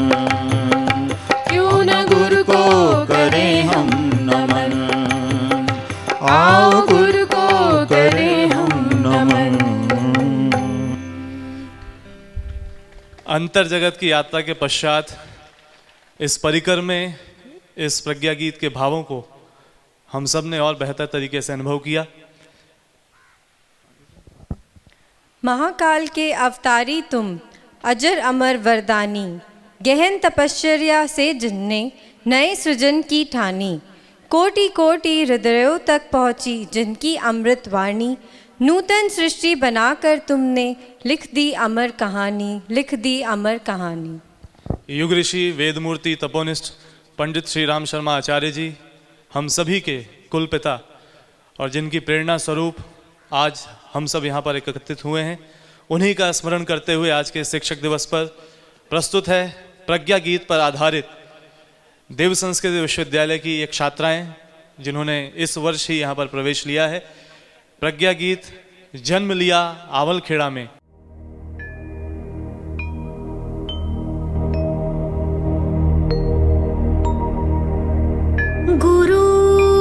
क्यों न गुरु को करें हम नमन। आओ गुरु को करें हम नमन। अंतर जगत की यात्रा के पश्चात इस परिकर में इस प्रज्ञा गीत के भावों को हम सब ने और बेहतर तरीके से अनुभव किया। महाकाल के अवतारी तुम, अजर अमर वरदानी, गहन तपश्चर्या से जिनने नए सृजन की ठानी। कोटि कोटि हृदयों तक पहुँची जिनकी अमृत वाणी, नूतन सृष्टि बनाकर तुमने लिख दी अमर कहानी, लिख दी अमर कहानी। युग ऋषि, वेदमूर्ति, तपोनिष्ठ पंडित श्री राम शर्मा आचार्य जी हम सभी के कुल पिता और जिनकी प्रेरणा स्वरूप आज हम सब यहाँ पर एकत्रित हुए हैं, उन्हीं का स्मरण करते हुए आज के शिक्षक दिवस पर प्रस्तुत है प्रज्ञा गीत पर आधारित देव संस्कृत विश्वविद्यालय की एक छात्राएं जिन्होंने इस वर्ष ही यहाँ पर प्रवेश लिया है। प्रज्ञा गीत जन्म लिया आवलखेड़ा में।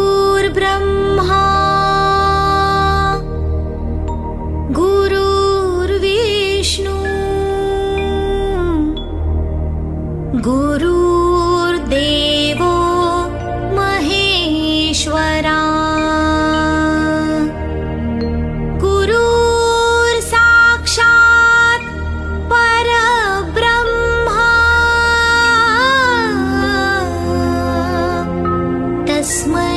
गुरुर्ब्रह्मा गुरुर्विष्णु गुरुर्देवो महेश्वरा गुरुर्साक्षात् परब्रह्मा तस्मै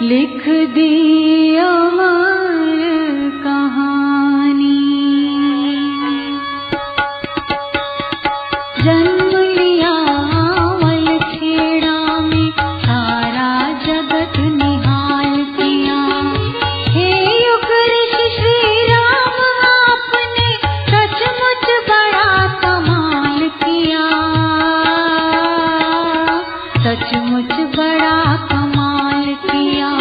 लिख दी अमर कहानी। जन्म लिया आवलखेड़ा में, सारा जगत निहाल किया। हे युग ऋषि श्री राम, आपने सचमुच बड़ा कमाल किया, सचमुच बड़ा कमाल किया।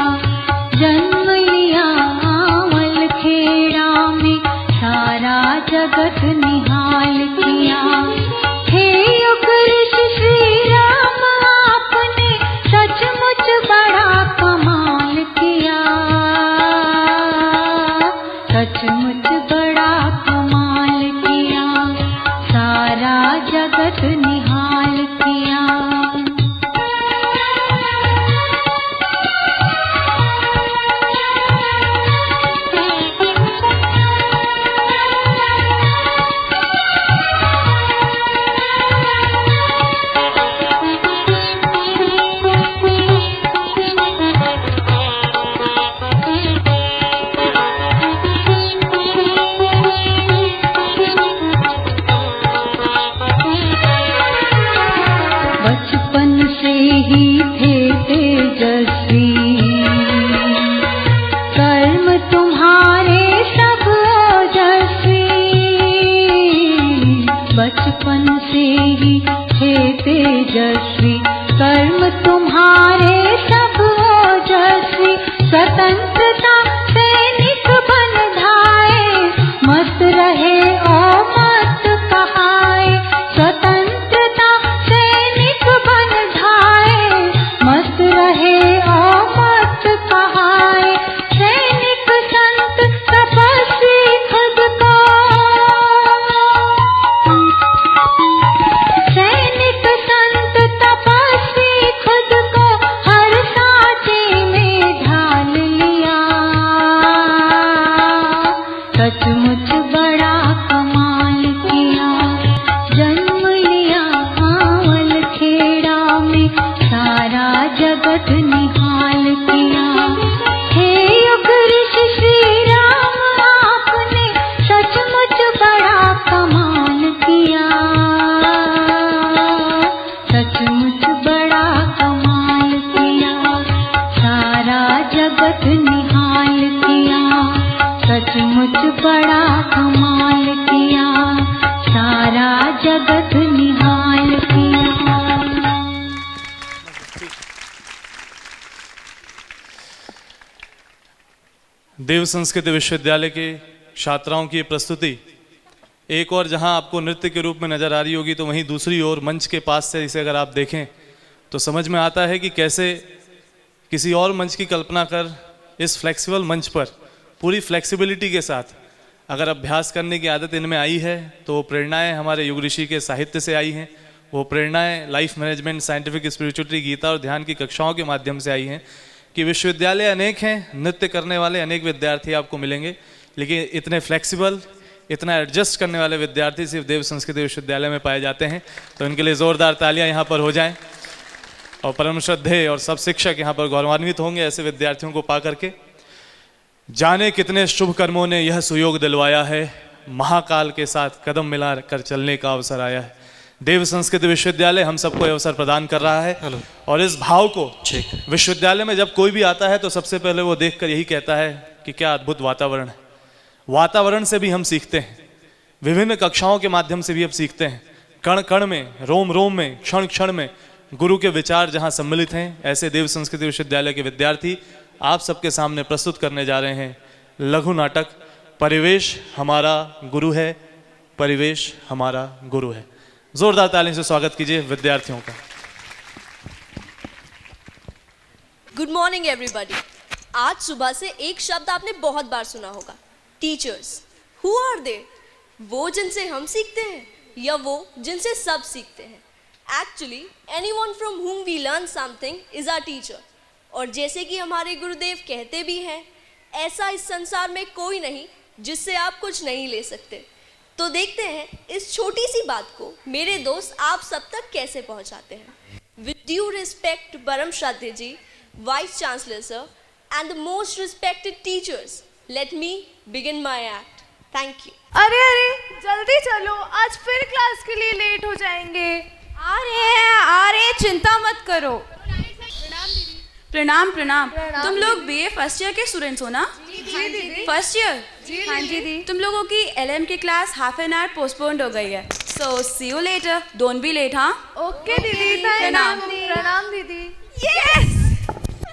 जन्म लिया आवलखेड़ा में, सारा जगत निहाल किया। हे युग ऋषि श्री राम, आपने सचमुच बड़ा कमाल किया, सचमुच बड़ा कमाल किया। सारा जगत निहाल किया। सचमुच बड़ा कमाल किया। जन्म लिया आंवल खेड़ा में, सारा जगत निहाल किया। हे युग ऋषि श्री राम आपने सचमुच बड़ा कमाल किया। सचमुच बड़ा कमाल किया, सारा जगत निहाल किया। सचमुच बड़ा कमाल किया, सारा जगत निहाल किया। देव संस्कृत विश्वविद्यालय के छात्राओं की ये प्रस्तुति एक और जहां आपको नृत्य के रूप में नजर आ रही होगी, तो वहीं दूसरी ओर मंच के पास से इसे अगर आप देखें तो समझ में आता है कि कैसे किसी और मंच की कल्पना कर इस फ्लेक्सिबल मंच पर पूरी फ्लेक्सिबिलिटी के साथ अगर अभ्यास करने की आदत इनमें आई है, तो वो प्रेरणाएं हमारे युग ऋषि के साहित्य से आई हैं। वो प्रेरणाएं life management, scientific spirituality, Gita और ध्यान की कक्षाओं के माध्यम से आई हैं। कि विश्वविद्यालय अनेक हैं, नृत्य करने वाले अनेक विद्यार्थी आपको मिलेंगे, लेकिन इतने फ्लेक्सिबल, इतना एडजस्ट करने वाले विद्यार्थी सिर्फ देव संस्कृत विश्वविद्यालय में पाए जाते हैं। तो इनके लिए ज़ोरदार तालियां यहाँ पर हो जाएं। और परम श्रद्धेय और सब शिक्षक यहाँ पर गौरवान्वित होंगे ऐसे विद्यार्थियों को पा करके। जाने कितने शुभ कर्मों ने यह सुयोग दिलवाया है, महाकाल के साथ कदम मिला कर चलने का अवसर आया है। देव संस्कृत विश्वविद्यालय हम सबको यह अवसर प्रदान कर रहा है। और इस भाव को विश्वविद्यालय में जब कोई भी आता है तो सबसे पहले वो देखकर यही कहता है कि क्या अद्भुत वातावरण है। वातावरण से भी हम सीखते हैं, विभिन्न कक्षाओं के माध्यम से भी अब सीखते हैं। कण कण में, रोम रोम में, क्षण क्षण में गुरु के विचार जहां सम्मिलित हैं, ऐसे देव संस्कृत विश्वविद्यालय के विद्यार्थी आप सबके सामने प्रस्तुत करने जा रहे हैं लघु नाटक परिवेश हमारा गुरु है, परिवेश हमारा गुरु है। जोरदार तालियों से स्वागत कीजिए विद्यार्थियों का। Good morning everybody. आज सुबह से एक शब्द आपने बहुत बार सुना होगा, टीचर्स। Who are they? वो जिनसे हम सीखते हैं या वो जिनसे सब सीखते हैं? Actually anyone from whom we learn something is our teacher। और जैसे कि हमारे गुरुदेव कहते भी हैं, ऐसा इस संसार में कोई नहीं जिससे आप कुछ नहीं ले सकते। तो देखते हैं इस छोटी सी बात को मेरे दोस्त आप सब तक कैसे पहुंचाते हैं। विद ड्यू रिस्पेक्ट परम श्रद्धेय जी, vice chancellor sir and the most respected teachers, let me begin my act. Thank you. अरे अरे जल्दी चलो, आज फिर क्लास के लिए लेट हो जाएंगे। आ रहे हैं, चिंता मत करो। प्रणाम प्रणाम। तुम लोग बीए फर्स्ट ईयर के स्टूडेंट्स हो ना? जी दीदी। First year? हाँ जी दी। तुम लोगों की एलएम की class half an hour postponed हो गई है, so see you later, don't be late. हाँ ओके दीदी। प्रणाम। प्रणाम दीदी। यस,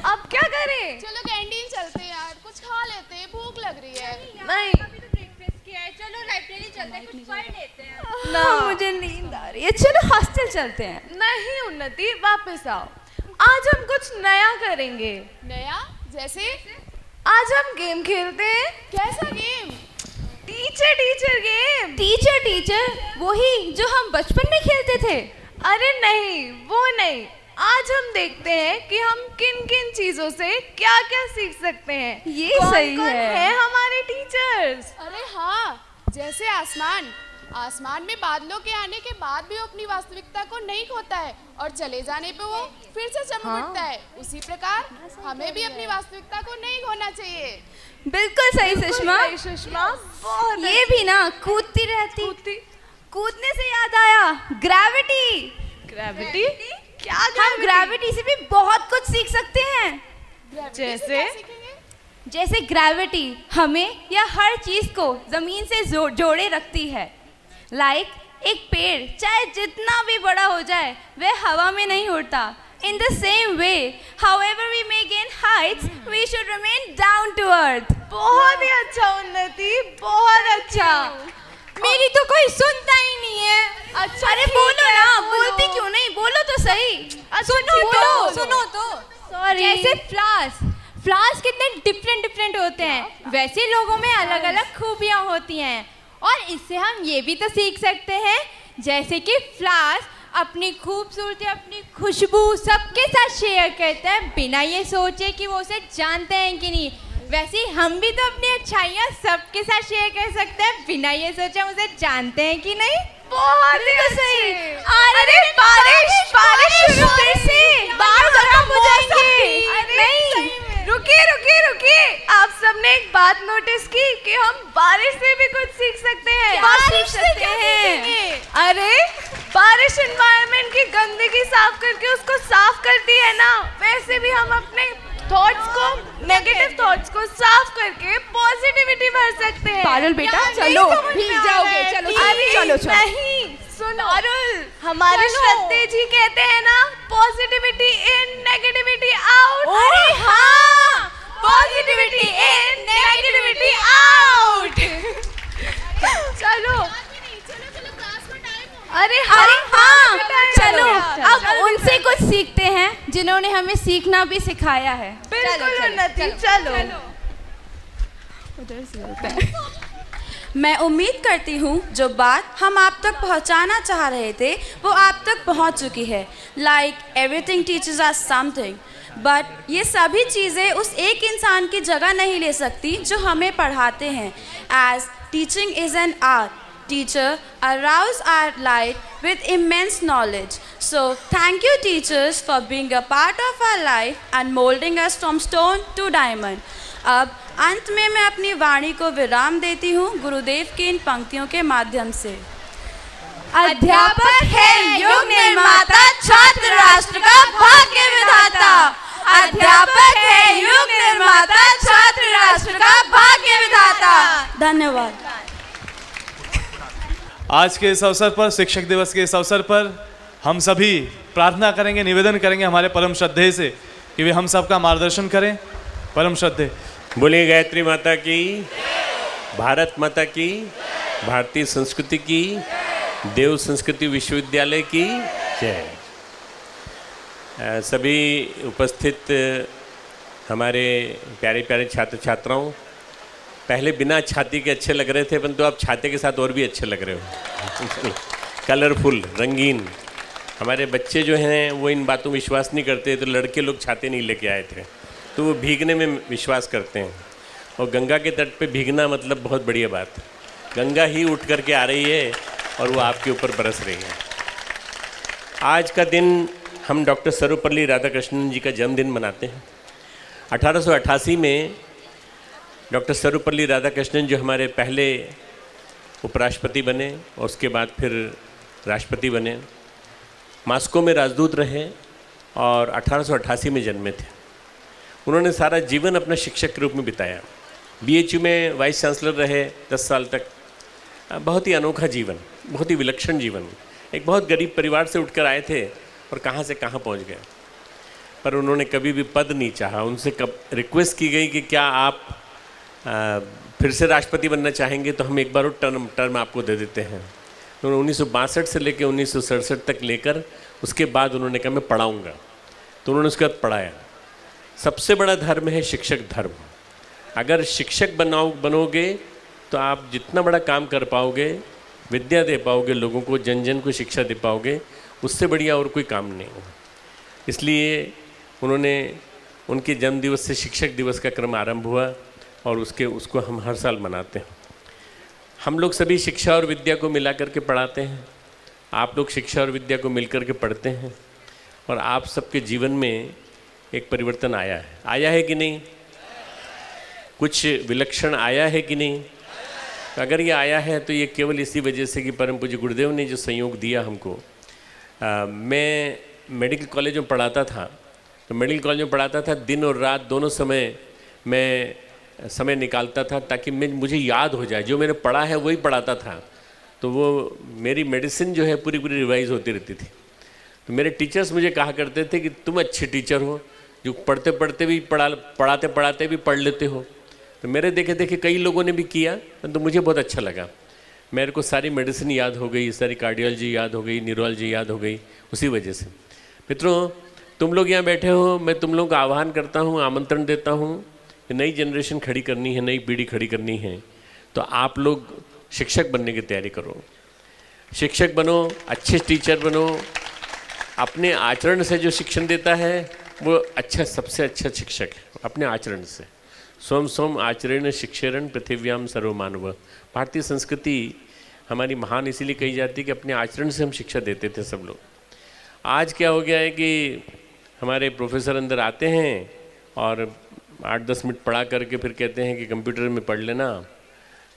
अब क्या करें? चलो कैंटीन चलते हैं यार, कुछ खा लेते हैं, भूख लग रही है। नहीं, चलो लाइब्रेरी चलते हैं, कुछ पढ़ लेते हैं। ना मुझे नींद आ रही है, चलो हॉस्टल चलते हैं। नहीं उन्नति, वापस आओ। आज हम कुछ नया करेंगे। नया? जैसे? आज हम गेम खेलते हैं। कैसा गेम? Teacher game. टीचर वही जो हम बचपन में खेलते थे। अरे नहीं, वो नहीं। आज हम देखते हैं कि हम किन किन चीजों से क्या क्या सीख सकते हैं। ये सही कौन है हमारे टीचर्स। अरे हाँ, जैसे आसमान में बादलों के आने के बाद भी वो अपनी वास्तविकता को नहीं खोता है और चले जाने पे वो फिर से चमक उठता है। उसी प्रकार हमें भी अपनी वास्तविकता को नहीं खोना चाहिए। बिल्कुल सही सुषमा। बहुत ये भी ना कूदती रहती। कूदने से याद आया, ग्रेविटी। क्या? हम ग्रेविटी से भी बहुत कुछ सीख सकते हैं। जैसे ग्रेविटी हमें या हर चीज को जमीन से जोड़े रखती है। लाइक एक पेड़ चाहे जितना भी बड़ा हो जाए वह हवा में नहीं उड़ता। In the same way, however we may gain heights, we should remain down to earth। बहुत ही अच्छा उन्नति, बहुत अच्छा। मेरी तो कोई सुनता ही नहीं है। अच्छा, अरे बोलो ना, बोलती क्यों नहीं, बोलो तो सही। सुनो तो। सॉरी। जैसे फ्लावर्स कितने डिफरेंट होते हैं, वैसे लोगों में अलग अलग खूबियाँ होती हैं। और इससे हम ये भी तो सीख सकते हैं, जैसे कि फ्लावर्स अपनी खूबसूरती, अपनी खुशबू सबके साथ शेयर करते हैं बिना ये सोचे कि वो उसे जानते हैं कि नहीं। वैसे ही हम भी तो अपनी अच्छाइयाँ सबके साथ शेयर कर सकते हैं बिना ये सोचा मुझे जानते हैं कि नहीं। बहुत ही सही। अरे बारिश शुरू फिर से बाहर खत्म हो जाएंगे। नहीं, रुकिए। आप सबने एक बात नोटिस की कि हम बारिश से भी कुछ सीख सकते हैं। बारिश से क्या सीखेंगे? अरे बारिश एनवायरनमेंट की गंदगी साफ करके उसको साफ करती है ना, वैसे भी हम अपने थॉट्स को, नेगेटिव थॉट्स को साफ करके पॉजिटिविटी भर सकते हैं। पारुल बेटा चलो, भीग जाओगे। चलो नहीं सुनो पारुल, हमारे श्रद्धे जी कहते हैं ना, पॉजिटिविटी इन नेगेटिविटी आउट। अरे हाँ, पॉजिटिविटी इन नेगेटिविटी आउट। चलो अरे हाँ, चलो अब उनसे कुछ सीखते हैं जिन्होंने हमें सीखना भी सिखाया है। बिल्कुल उन्नति, चलो। मैं उम्मीद करती हूँ जो बात हम आप तक पहुँचाना चाह रहे थे वो आप तक पहुँच चुकी है। Like everything teachers us something, but ये सभी चीज़ें उस एक इंसान की जगह नहीं ले सकती जो हमें पढ़ाते हैं। As teaching is an art, teacher arouse our light with immense knowledge. So thank you teachers for being a part of our life and molding us from stone to diamond. अब अंत में मैं अपनी वाणी को विराम देती हूँ गुरुदेव की इन पंक्तियों के माध्यम से। अध्यापक है युग निर्माता, छात्र राष्ट्र का भाग्य विधाता। अध्यापक है युग निर्माता, छात्र राष्ट्र का भाग्य विधाता। धन्यवाद। आज के इस अवसर पर, शिक्षक दिवस के इस अवसर पर हम सभी प्रार्थना करेंगे, निवेदन करेंगे हमारे परम श्रद्धेय से कि वे हम सबका मार्गदर्शन करें। परम श्रद्धेय बोलिए गायत्री माता की, भारत माता की, भारतीय संस्कृति की, देव संस्कृति विश्वविद्यालय की जय। सभी उपस्थित हमारे प्यारे प्यारे छात्र छात्राओं, पहले बिना छाती के अच्छे लग रहे थे परंतु आप छाते के साथ और भी अच्छे लग रहे हो। कलरफुल, रंगीन। हमारे बच्चे जो हैं वो इन बातों में विश्वास नहीं करते, तो लड़के लोग छाते नहीं लेके आए थे, तो वो भीगने में विश्वास करते हैं। और गंगा के तट पे भीगना मतलब बहुत बढ़िया बात है। गंगा ही उठ करके आ रही है और वो आपके ऊपर बरस रही है। आज का दिन हम डॉक्टर सर्वपल्ली राधाकृष्णन जी का जन्मदिन मनाते हैं। 1888 में डॉक्टर सर्वपल्ली राधाकृष्णन जो हमारे पहले उपराष्ट्रपति बने और उसके बाद फिर राष्ट्रपति बने, मास्को में राजदूत रहे और 1888 में जन्मे थे। उन्होंने सारा जीवन अपना शिक्षक के रूप में बिताया। BHU में वाइस चांसलर रहे 10 साल तक। बहुत ही अनोखा जीवन, बहुत ही विलक्षण जीवन। एक बहुत गरीब परिवार से उठकर आए थे और कहाँ से कहाँ पहुँच गए, पर उन्होंने कभी भी पद नहीं चाहा। उनसे कब रिक्वेस्ट की गई कि क्या आप फिर से राष्ट्रपति बनना चाहेंगे तो हम एक बार और टर्म आपको दे देते हैं। तो 1962 से लेकर 1967 तक लेकर उसके बाद उन्होंने कहा मैं पढ़ाऊँगा, तो उन्होंने उसके बाद पढ़ाया। सबसे बड़ा धर्म है शिक्षक धर्म। अगर शिक्षक बनोगे तो आप जितना बड़ा काम कर पाओगे, विद्या दे पाओगे लोगों को, जन जन को शिक्षा दे पाओगे, उससे बढ़िया और कोई काम नहीं हो। इसलिए उनके जन्मदिवस से शिक्षक दिवस का क्रम आरंभ हुआ और उसको हम हर साल मनाते हैं। हम लोग सभी शिक्षा और विद्या को मिला करके पढ़ाते हैं। आप लोग शिक्षा और विद्या को मिल करके पढ़ते हैं और आप सबके जीवन में एक परिवर्तन आया है कि नहीं? कुछ विलक्षण आया है कि नहीं? अगर ये आया है तो ये केवल इसी वजह से कि परम पूज्य गुरुदेव ने जो संयोग दिया हमको। मैं मेडिकल कॉलेज में पढ़ाता था, तो मेडिकल कॉलेज में पढ़ाता था, दिन और रात दोनों समय मैं समय निकालता था ताकि मुझे याद हो जाए, जो मैंने पढ़ा है वही पढ़ाता था। तो वो मेरी मेडिसिन जो है पूरी रिवाइज होती रहती थी। तो मेरे टीचर्स मुझे कहा करते थे कि तुम अच्छे टीचर हो, जो पढ़ते पढ़ते भी पढ़ाते पढ़ाते भी पढ़ लेते हो। तो मेरे देखे देखे कई लोगों ने भी किया, तो मुझे बहुत अच्छा लगा। मेरे को सारी मेडिसिन याद हो गई, सारी कार्डियोलॉजी याद हो गई, न्यूरोलॉजी याद हो गई उसी वजह से। मित्रों, तुम लोग यहाँ बैठे हो, मैं तुम लोगों का आह्वान करता हूँ, आमंत्रण देता हूँ कि नई जनरेशन खड़ी करनी है, नई पीढ़ी खड़ी करनी है, तो आप लोग शिक्षक बनने की तैयारी करो। शिक्षक बनो, अच्छे टीचर बनो। अपने आचरण से जो शिक्षण देता है वो अच्छा, सबसे अच्छा शिक्षक है, अपने आचरण से। स्वम स्वम आचरण शिक्षरण पृथिव्याम सर्वमानव। भारतीय संस्कृति हमारी महान इसीलिए कही जाती है कि अपने आचरण से हम शिक्षा देते थे सब लोग। आज क्या हो गया है कि हमारे प्रोफेसर अंदर आते हैं और 8-10 मिनट पढ़ा करके फिर कहते हैं कि कंप्यूटर में पढ़ लेना,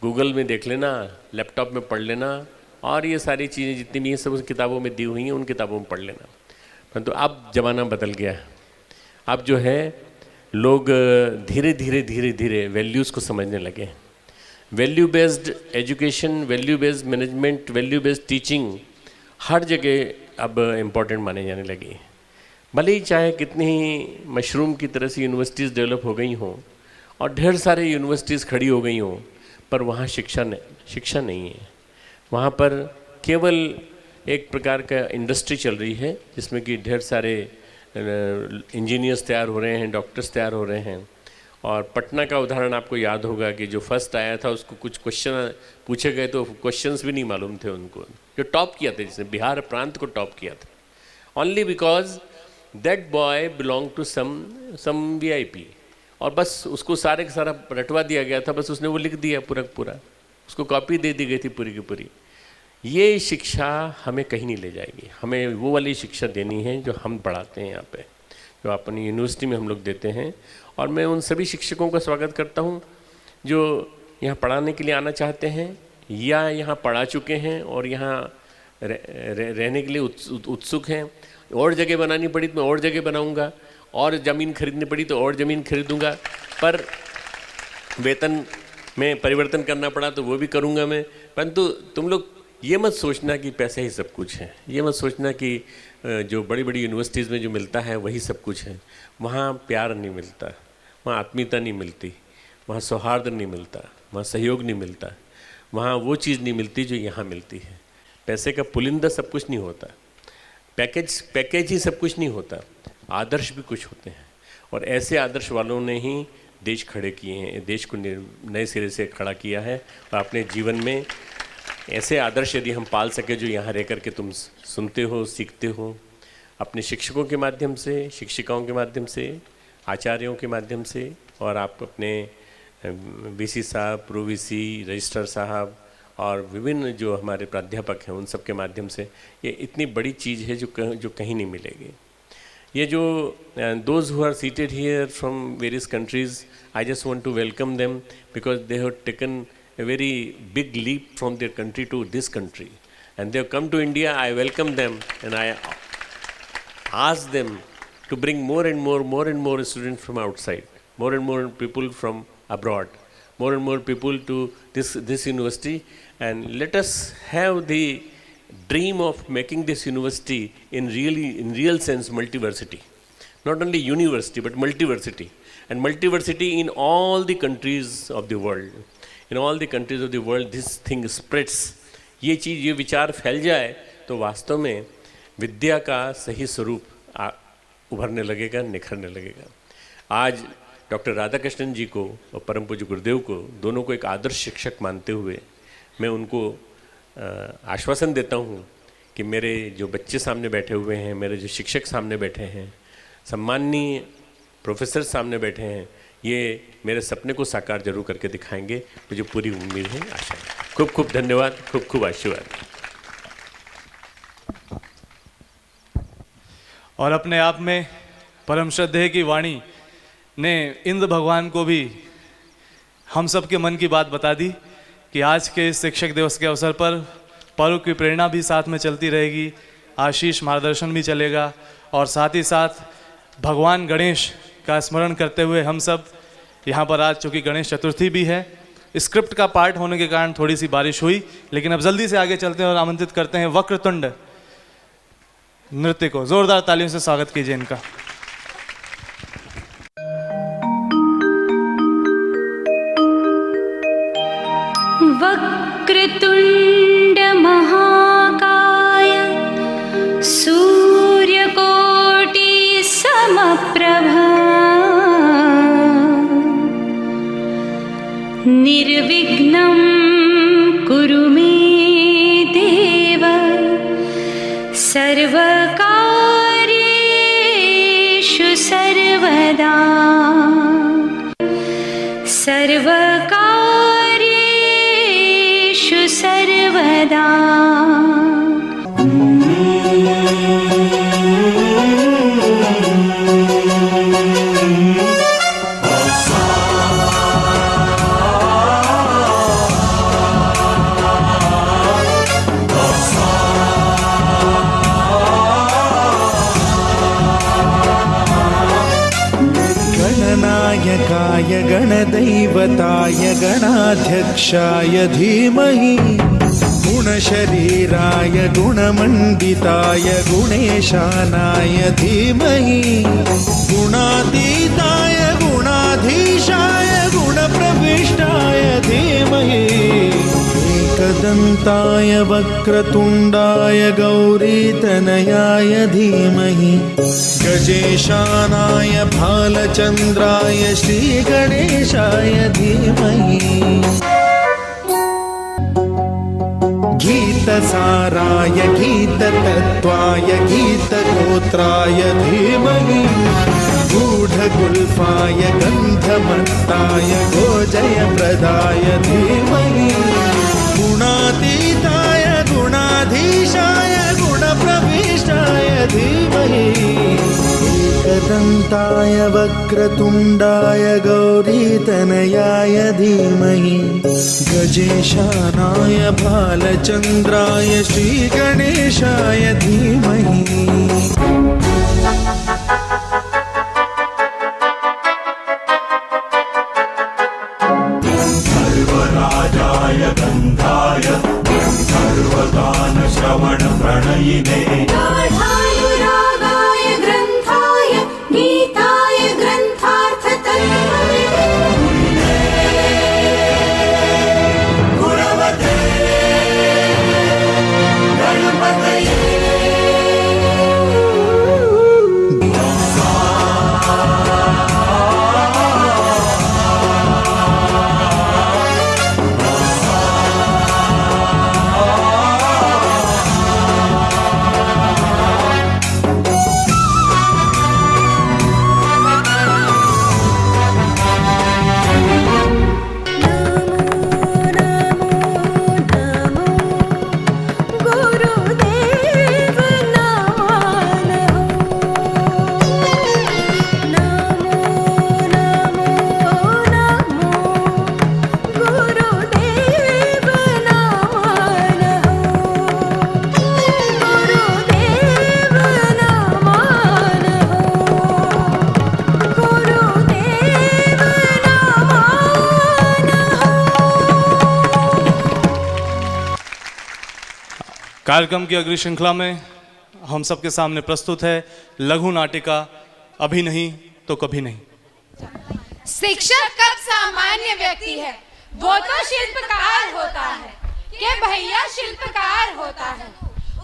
गूगल में देख लेना, लैपटॉप में पढ़ लेना, और ये सारी चीज़ें जितनी भी हैं सब उस किताबों में दी हुई हैं, उन किताबों में पढ़ लेना। परंतु अब ज़माना बदल गया। अब जो है लोग धीरे धीरे धीरे धीरे वैल्यूज़ को समझने लगे। Value based education, value based management, value based teaching हर जगह अब इम्पोर्टेंट माने जाने लगी। भले ही चाहे कितनी ही मशरूम की तरह से यूनिवर्सिटीज़ डेवलप हो गई हों और ढेर सारे यूनिवर्सिटीज़ खड़ी हो गई हों, पर वहाँ शिक्षा नहीं है। वहाँ पर केवल एक प्रकार का इंडस्ट्री चल रही है जिसमें कि ढेर सारे इंजीनियर्स तैयार हो रहे हैं, डॉक्टर्स तैयार हो रहे हैं। और पटना का उदाहरण आपको याद होगा कि जो फर्स्ट आया था उसको कुछ क्वेश्चन पूछे गए तो क्वेश्चंस भी नहीं मालूम थे उनको, जो टॉप किया था, जिसने बिहार प्रांत को टॉप किया था, only because that boy belong to some VIP। और बस उसको सारे का सारा रटवा दिया गया था, बस उसने वो लिख दिया पूरा, उसको कॉपी दे दी गई थी पूरी की पूरी। ये शिक्षा हमें कहीं नहीं ले जाएगी। हमें वो वाली शिक्षा देनी है जो हम पढ़ाते हैं यहाँ पे, जो अपनी यूनिवर्सिटी में हम लोग देते हैं। और मैं उन सभी शिक्षकों का स्वागत करता हूँ जो यहाँ पढ़ाने के लिए आना चाहते हैं या यहाँ पढ़ा चुके हैं और यहाँ रहने के लिए उत्सुक हैं। और जगह बनानी पड़ी तो मैं और जगह बनाऊँगा, और ज़मीन खरीदनी पड़ी तो और ज़मीन खरीदूँगा, पर वेतन में परिवर्तन करना पड़ा तो वो भी करूँगा मैं। परंतु तुम लोग ये मत सोचना कि पैसा ही सब कुछ है, ये मत सोचना कि जो बड़ी बड़ी यूनिवर्सिटीज़ में जो मिलता है वही सब कुछ है। वहाँ प्यार नहीं मिलता, वहाँ आत्मीयता नहीं मिलती, वहाँ सौहार्द नहीं मिलता, वहाँ सहयोग नहीं मिलता, वहाँ वो चीज़ नहीं मिलती जो यहाँ मिलती है। पैसे का पुलिंदा सब कुछ नहीं होता, पैकेज ही सब कुछ नहीं होता, आदर्श भी कुछ होते हैं। और ऐसे आदर्श वालों ने ही देश खड़े किए हैं, देश को नए सिरे से खड़ा किया है। और अपने जीवन में ऐसे आदर्श यदि हम पाल सके जो यहाँ रह कर के तुम सुनते हो, सीखते हो, अपने शिक्षकों के माध्यम से, शिक्षिकाओं के माध्यम से, आचार्यों के माध्यम से, और आप अपने VC साहब, प्रो VC, रजिस्ट्रार साहब और विभिन्न जो हमारे प्राध्यापक हैं उन सब के माध्यम से, ये इतनी बड़ी चीज़ है जो कहीं नहीं मिलेगी। ये जो those who are seated here from various countries, I just want to welcome them because they have taken a very big leap from their country to this country, and they have come to India. I welcome them and I ask them to bring more and more students from outside, more and more people from abroad, more and more people to this university, and let us have the dream of making this university in real sense multiversity. Not only university but multiversity, and multiversity in all the countries of the world. In all the countries of the world this thing spreads. ये चीज़, ये विचार फैल जाए तो वास्तव में विद्या का सही स्वरूप उभरने लगेगा, निखरने लगेगा। आज डॉक्टर राधाकृष्णन जी को और परम पूज्य गुरुदेव को, दोनों को एक आदर्श शिक्षक मानते हुए मैं उनको आश्वासन देता हूँ कि मेरे जो बच्चे सामने बैठे हुए हैं, मेरे जो शिक्षक सामने बैठे हैं, सम्माननीय प्रोफेसर सामने बैठे हैं, ये मेरे सपने को साकार जरूर करके दिखाएंगे, मुझे पूरी उम्मीद है, आशा है। खूब खूब धन्यवाद, खूब खूब आशीर्वाद। और अपने आप में परम श्रद्धेय की वाणी ने इंद्र भगवान को भी हम सब के मन की बात बता दी कि आज के इस शिक्षक दिवस के अवसर पर पर्व की प्रेरणा भी साथ में चलती रहेगी, आशीष मार्गदर्शन भी चलेगा, और साथ ही साथ भगवान गणेश का स्मरण करते हुए हम सब यहाँ पर आज, चूँकि गणेश चतुर्थी भी है, स्क्रिप्ट का पार्ट होने के कारण थोड़ी सी बारिश हुई, लेकिन अब जल्दी से आगे चलते हैं और आमंत्रित करते हैं वक्रतुंड नृत्य को। जोरदार तालियों से स्वागत कीजिए इनका। वक्रतुंड महाकाय सूर्यकोटि समप्रभा निर्विघ्नं कुरु मे देव सर्वकार्येषु सर्वदा सर्वदा। गणनायकाय गणदैवताय गणाध्यक्षाय धीमहि गुणशरीराय गुणमण्डिताय गुणेशानाय धीमहि गुणातीताय गुणाधीशाय गुणप्रविष्टाय धीमहि एकदन्ताय वक्रतुण्डाय गौरीतनयाय धीमहि गजेशानाय भालचन्द्राय श्रीगणेशाय धीमहि गीतसाराय गीततत्त्वाय गीतगोत्राय धीमहि गूढगुल्फाय गन्धमत्ताय गोजयप्रदाय धीमहि गुणातीताय गुणाधीशाय गुणप्रविष्टाय धीमहि एकदन्ताय वक्रतुण्डाय गौरीतनयाय धीमहि गजेशानाय भालचन्द्राय श्रीगणेशाय धीमहि। सर्वराजाय गन्धाय सर्वगानश्रवणप्रणयिने गाढायुरागाय ग्रन्थाय गीताय ग्रन्थार्थतत्त्वविदे गुणवते गणपतये कार्यक्रम की अगली श्रृंखला में हम सबके सामने प्रस्तुत है लघु नाटिका अभी नहीं तो कभी नहीं। शिक्षक कब सामान्य व्यक्ति है, वो तो शिल्पकार होता है कि भैया शिल्पकार होता है।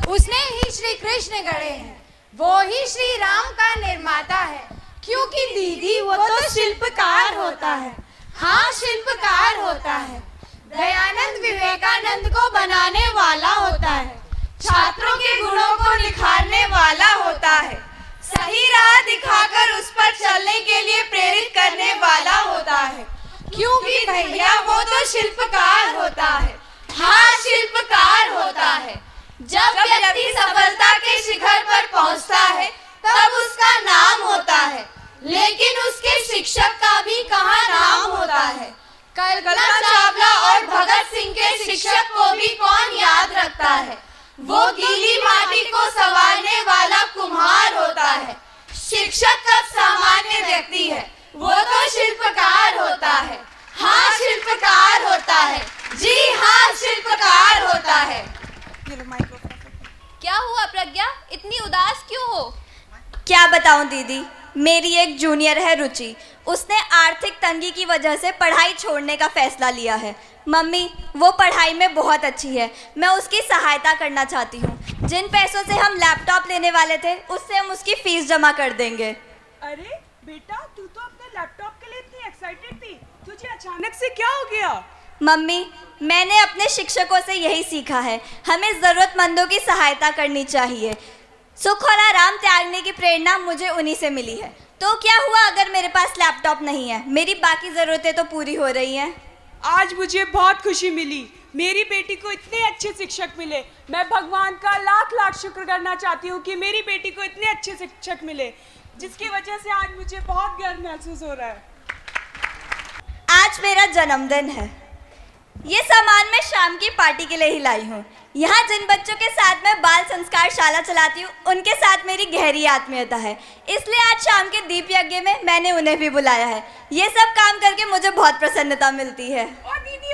उसने ही श्री कृष्ण गढ़े हैं, वो ही श्री राम का निर्माता है, क्योंकि दीदी वो तो शिल्पकार होता है। हाँ शिल्पकार होता है। दयानंद विवेकानंद को बनाने वाला होता है, छात्रों के गुणों को निखारने वाला होता है, सही राह दिखाकर उस पर चलने के लिए प्रेरित करने वाला होता है, क्योंकि भैया वो तो शिल्पकार होता है। हाँ शिल्पकार होता है। जब व्यक्ति सफलता के शिखर पर पहुंचता है तब उसका नाम होता है, लेकिन उसके शिक्षक का भी कहाँ नाम होता है। कल्पना चावला और भगत सिंह के शिक्षक को भी कौन याद रखता है। वो गीली माटी को संवारने वाला कुम्हार होता है। शिक्षक कब सामान्य व्यक्ति है, वो तो शिल्पकार होता है। हाँ शिल्पकार होता है। जी हाँ शिल्पकार होता है। क्या हुआ प्रज्ञा, इतनी उदास क्यों हो? क्या बताऊं दीदी, मेरी एक जूनियर है रुचि, उसने आर्थिक तंगी की वजह से पढ़ाई छोड़ने का फैसला लिया है। मम्मी वो पढ़ाई में बहुत अच्छी है, मैं उसकी सहायता करना चाहती हूँ। जिन पैसों से हम लैपटॉप लेने वाले थे उससे हम उसकी फीस जमा कर देंगे। अरे बेटा, तू तो अपने लैपटॉप के लिए इतनी एक्साइटेड थी, तुझे अचानक से क्या हो गया? मम्मी मैंने अपने शिक्षकों से यही सीखा है, हमें ज़रूरतमंदों की सहायता करनी चाहिए। सुख और आराम त्यागने की प्रेरणा मुझे उन्हीं से मिली है। तो क्या हुआ अगर मेरे पास लैपटॉप नहीं है, मेरी बाकी ज़रूरतें तो पूरी हो रही हैं। आज मुझे बहुत खुशी मिली, मेरी बेटी को इतने अच्छे शिक्षक मिले। मैं भगवान का लाख लाख शुक्र करना चाहती हूँ कि मेरी बेटी को इतने अच्छे शिक्षक मिले, जिसकी वजह से आज मुझे बहुत गर्व महसूस हो रहा है। आज मेरा जन्मदिन है। ये सामान मैं शाम की पार्टी के लिए ही लाई हूँ। यहाँ जिन बच्चों के साथ मैं बाल संस्कार शाला चलाती हूँ उनके साथ मेरी गहरी आत्मीयता है, इसलिए आज शाम के दीप यज्ञ में मैंने उन्हें भी बुलाया है। ये सब काम करके मुझे बहुत प्रसन्नता मिलती है। ओ दीदी,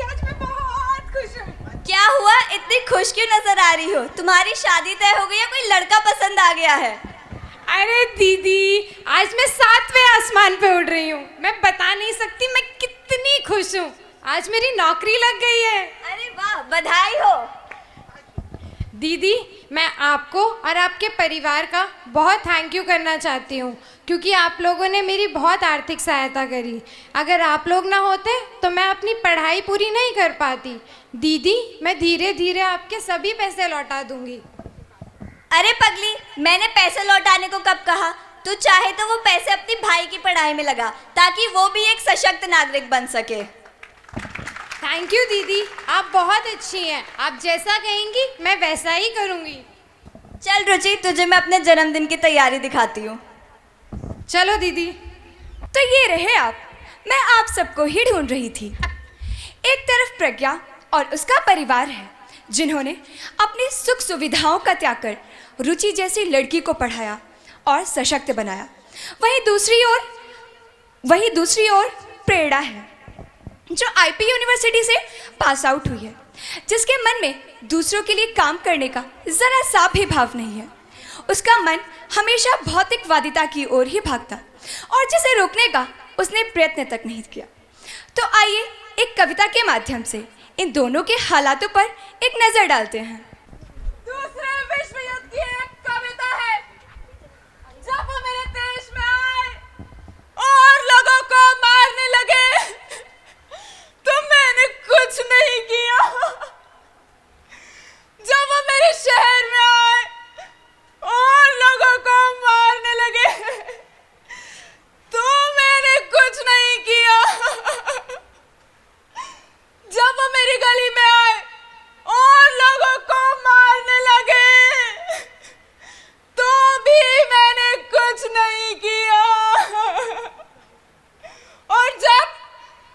आज मैं बहुत खुश हूँ। क्या हुआ, इतनी खुश क्यों नजर आ रही हो? तुम्हारी शादी तय हो गई है, कोई लड़का पसंद आ गया है? अरे दीदी, आज मैं 7वें आसमान पे उड़ रही हूँ। मैं बता नहीं सकती मैं कितनी खुश हूँ। आज मेरी नौकरी लग गई है। अरे वाह, बधाई हो। दीदी, मैं आपको और आपके परिवार का बहुत थैंक यू करना चाहती हूँ, क्योंकि आप लोगों ने मेरी बहुत आर्थिक सहायता करी। अगर आप लोग ना होते तो मैं अपनी पढ़ाई पूरी नहीं कर पाती। दीदी, मैं धीरे धीरे आपके सभी पैसे लौटा दूंगी। अरे पगली, मैंने पैसे लौटाने को कब कहा? तू चाहे तो वो पैसे अपनी भाई की पढ़ाई में लगा, ताकि वो भी एक सशक्त नागरिक बन सके। थैंक यू दीदी, आप बहुत अच्छी हैं। आप जैसा कहेंगी मैं वैसा ही करूँगी। चल रुचि, तुझे मैं अपने जन्मदिन की तैयारी दिखाती हूँ। चलो दीदी। तो ये रहे आप। मैं आप सबको ही ढूंढ रही थी। एक तरफ प्रज्ञा और उसका परिवार है, जिन्होंने अपनी सुख सुविधाओं का त्याग कर रुचि जैसी लड़की को पढ़ाया और सशक्त बनाया। वहीं दूसरी ओर प्रेरणा है, जो आईपी यूनिवर्सिटी से पास आउट हुई है, जिसके मन में दूसरों के लिए काम करने का जरा सा भी भाव नहीं है। उसका मन हमेशा भौतिकवादिता की ओर ही भागता, और जिसे रोकने का उसने प्रयत्न तक नहीं किया। तो आइए एक कविता के माध्यम से इन दोनों के हालातों पर एक नजर डालते हैं। दूसरे विश्व युद्ध की एक कविता है। जब वो मेरे देश में आए और लोगों को मारने लगे तो मैंने कुछ नहीं किया। जब वो मेरे शहर में आए और लोगों को मारने लगे तो मैंने कुछ नहीं किया। जब वो मेरी गली में आए और लोगों को मारने लगे तो भी मैंने कुछ नहीं किया। और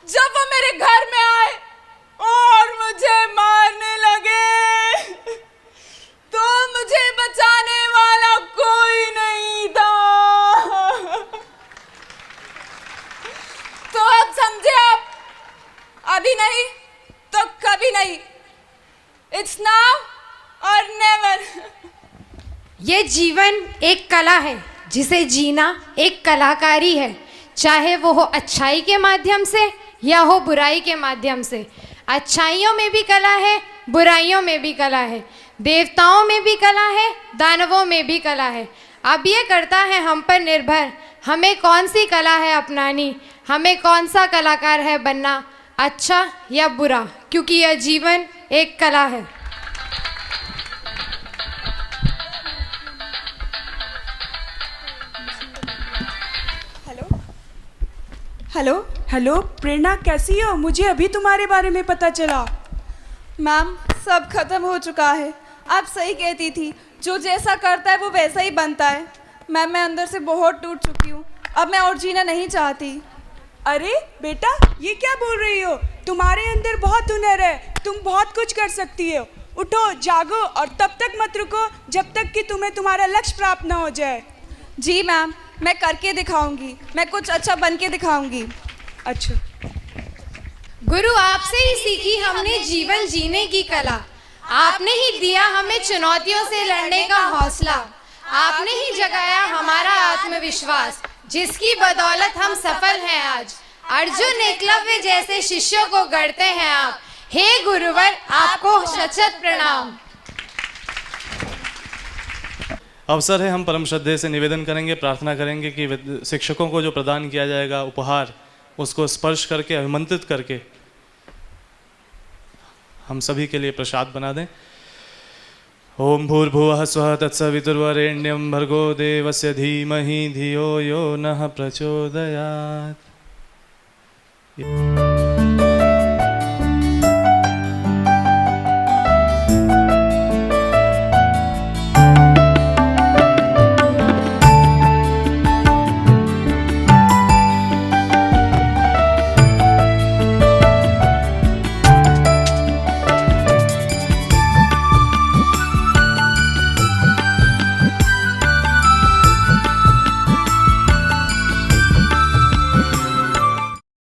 जब वो मेरे घर में आए और मुझे मारने लगे तो मुझे बचाने वाला कोई नहीं था। तो अब समझे आप, अभी नहीं तो कभी नहीं। इट्स नाउ और नेवर। ये जीवन एक कला है, जिसे जीना एक कलाकारी है, चाहे वो हो अच्छाई के माध्यम से या हो बुराई के माध्यम से। अच्छाइयों में भी कला है, बुराइयों में भी कला है, देवताओं में भी कला है, दानवों में भी कला है। अब ये करता है हम पर निर्भर, हमें कौन सी कला है अपनानी, हमें कौन सा कलाकार है बनना, अच्छा या बुरा, क्योंकि यह जीवन एक कला है। हेलो हेलो प्रेरणा, कैसी हो? मुझे अभी तुम्हारे बारे में पता चला। मैम, सब खत्म हो चुका है। आप सही कहती थी, जो जैसा करता है वो वैसा ही बनता है। मैम, मैं अंदर से बहुत टूट चुकी हूँ। अब मैं और जीना नहीं चाहती। अरे बेटा, ये क्या बोल रही हो? तुम्हारे अंदर बहुत हुनर है, तुम बहुत कुछ कर सकती हो। उठो, जागो और तब तक मत रुको जब तक कि तुम्हें तुम्हारा लक्ष्य प्राप्त न हो जाए। जी मैम, मैं करके दिखाऊंगी। मैं कुछ अच्छा बन के दिखाऊंगी। अच्छा गुरु, आपसे ही सीखी हमने जीवन जीने की कला। आपने ही दिया हमें चुनौतियों से लड़ने का हौसला। आपने ही जगाया हमारा आत्मविश्वास, जिसकी बदौलत हम सफल हैं आज। अर्जुन एकलव्य जैसे शिष्यों को गढ़ते हैं आप। हे गुरुवर, आपको शत-शत प्रणाम। अवसर है, हम परम श्रद्धे से निवेदन करेंगे, प्रार्थना करेंगे कि शिक्षकों को जो प्रदान किया जाएगा उपहार, उसको स्पर्श करके, अभिमंत्रित करके हम सभी के लिए प्रसाद बना दें। ओम भूर्भुवः स्वः तत्सवितुर्वरेण्यं भर्गो देवस्य धीमहि धियो यो नः प्रचोदयात्।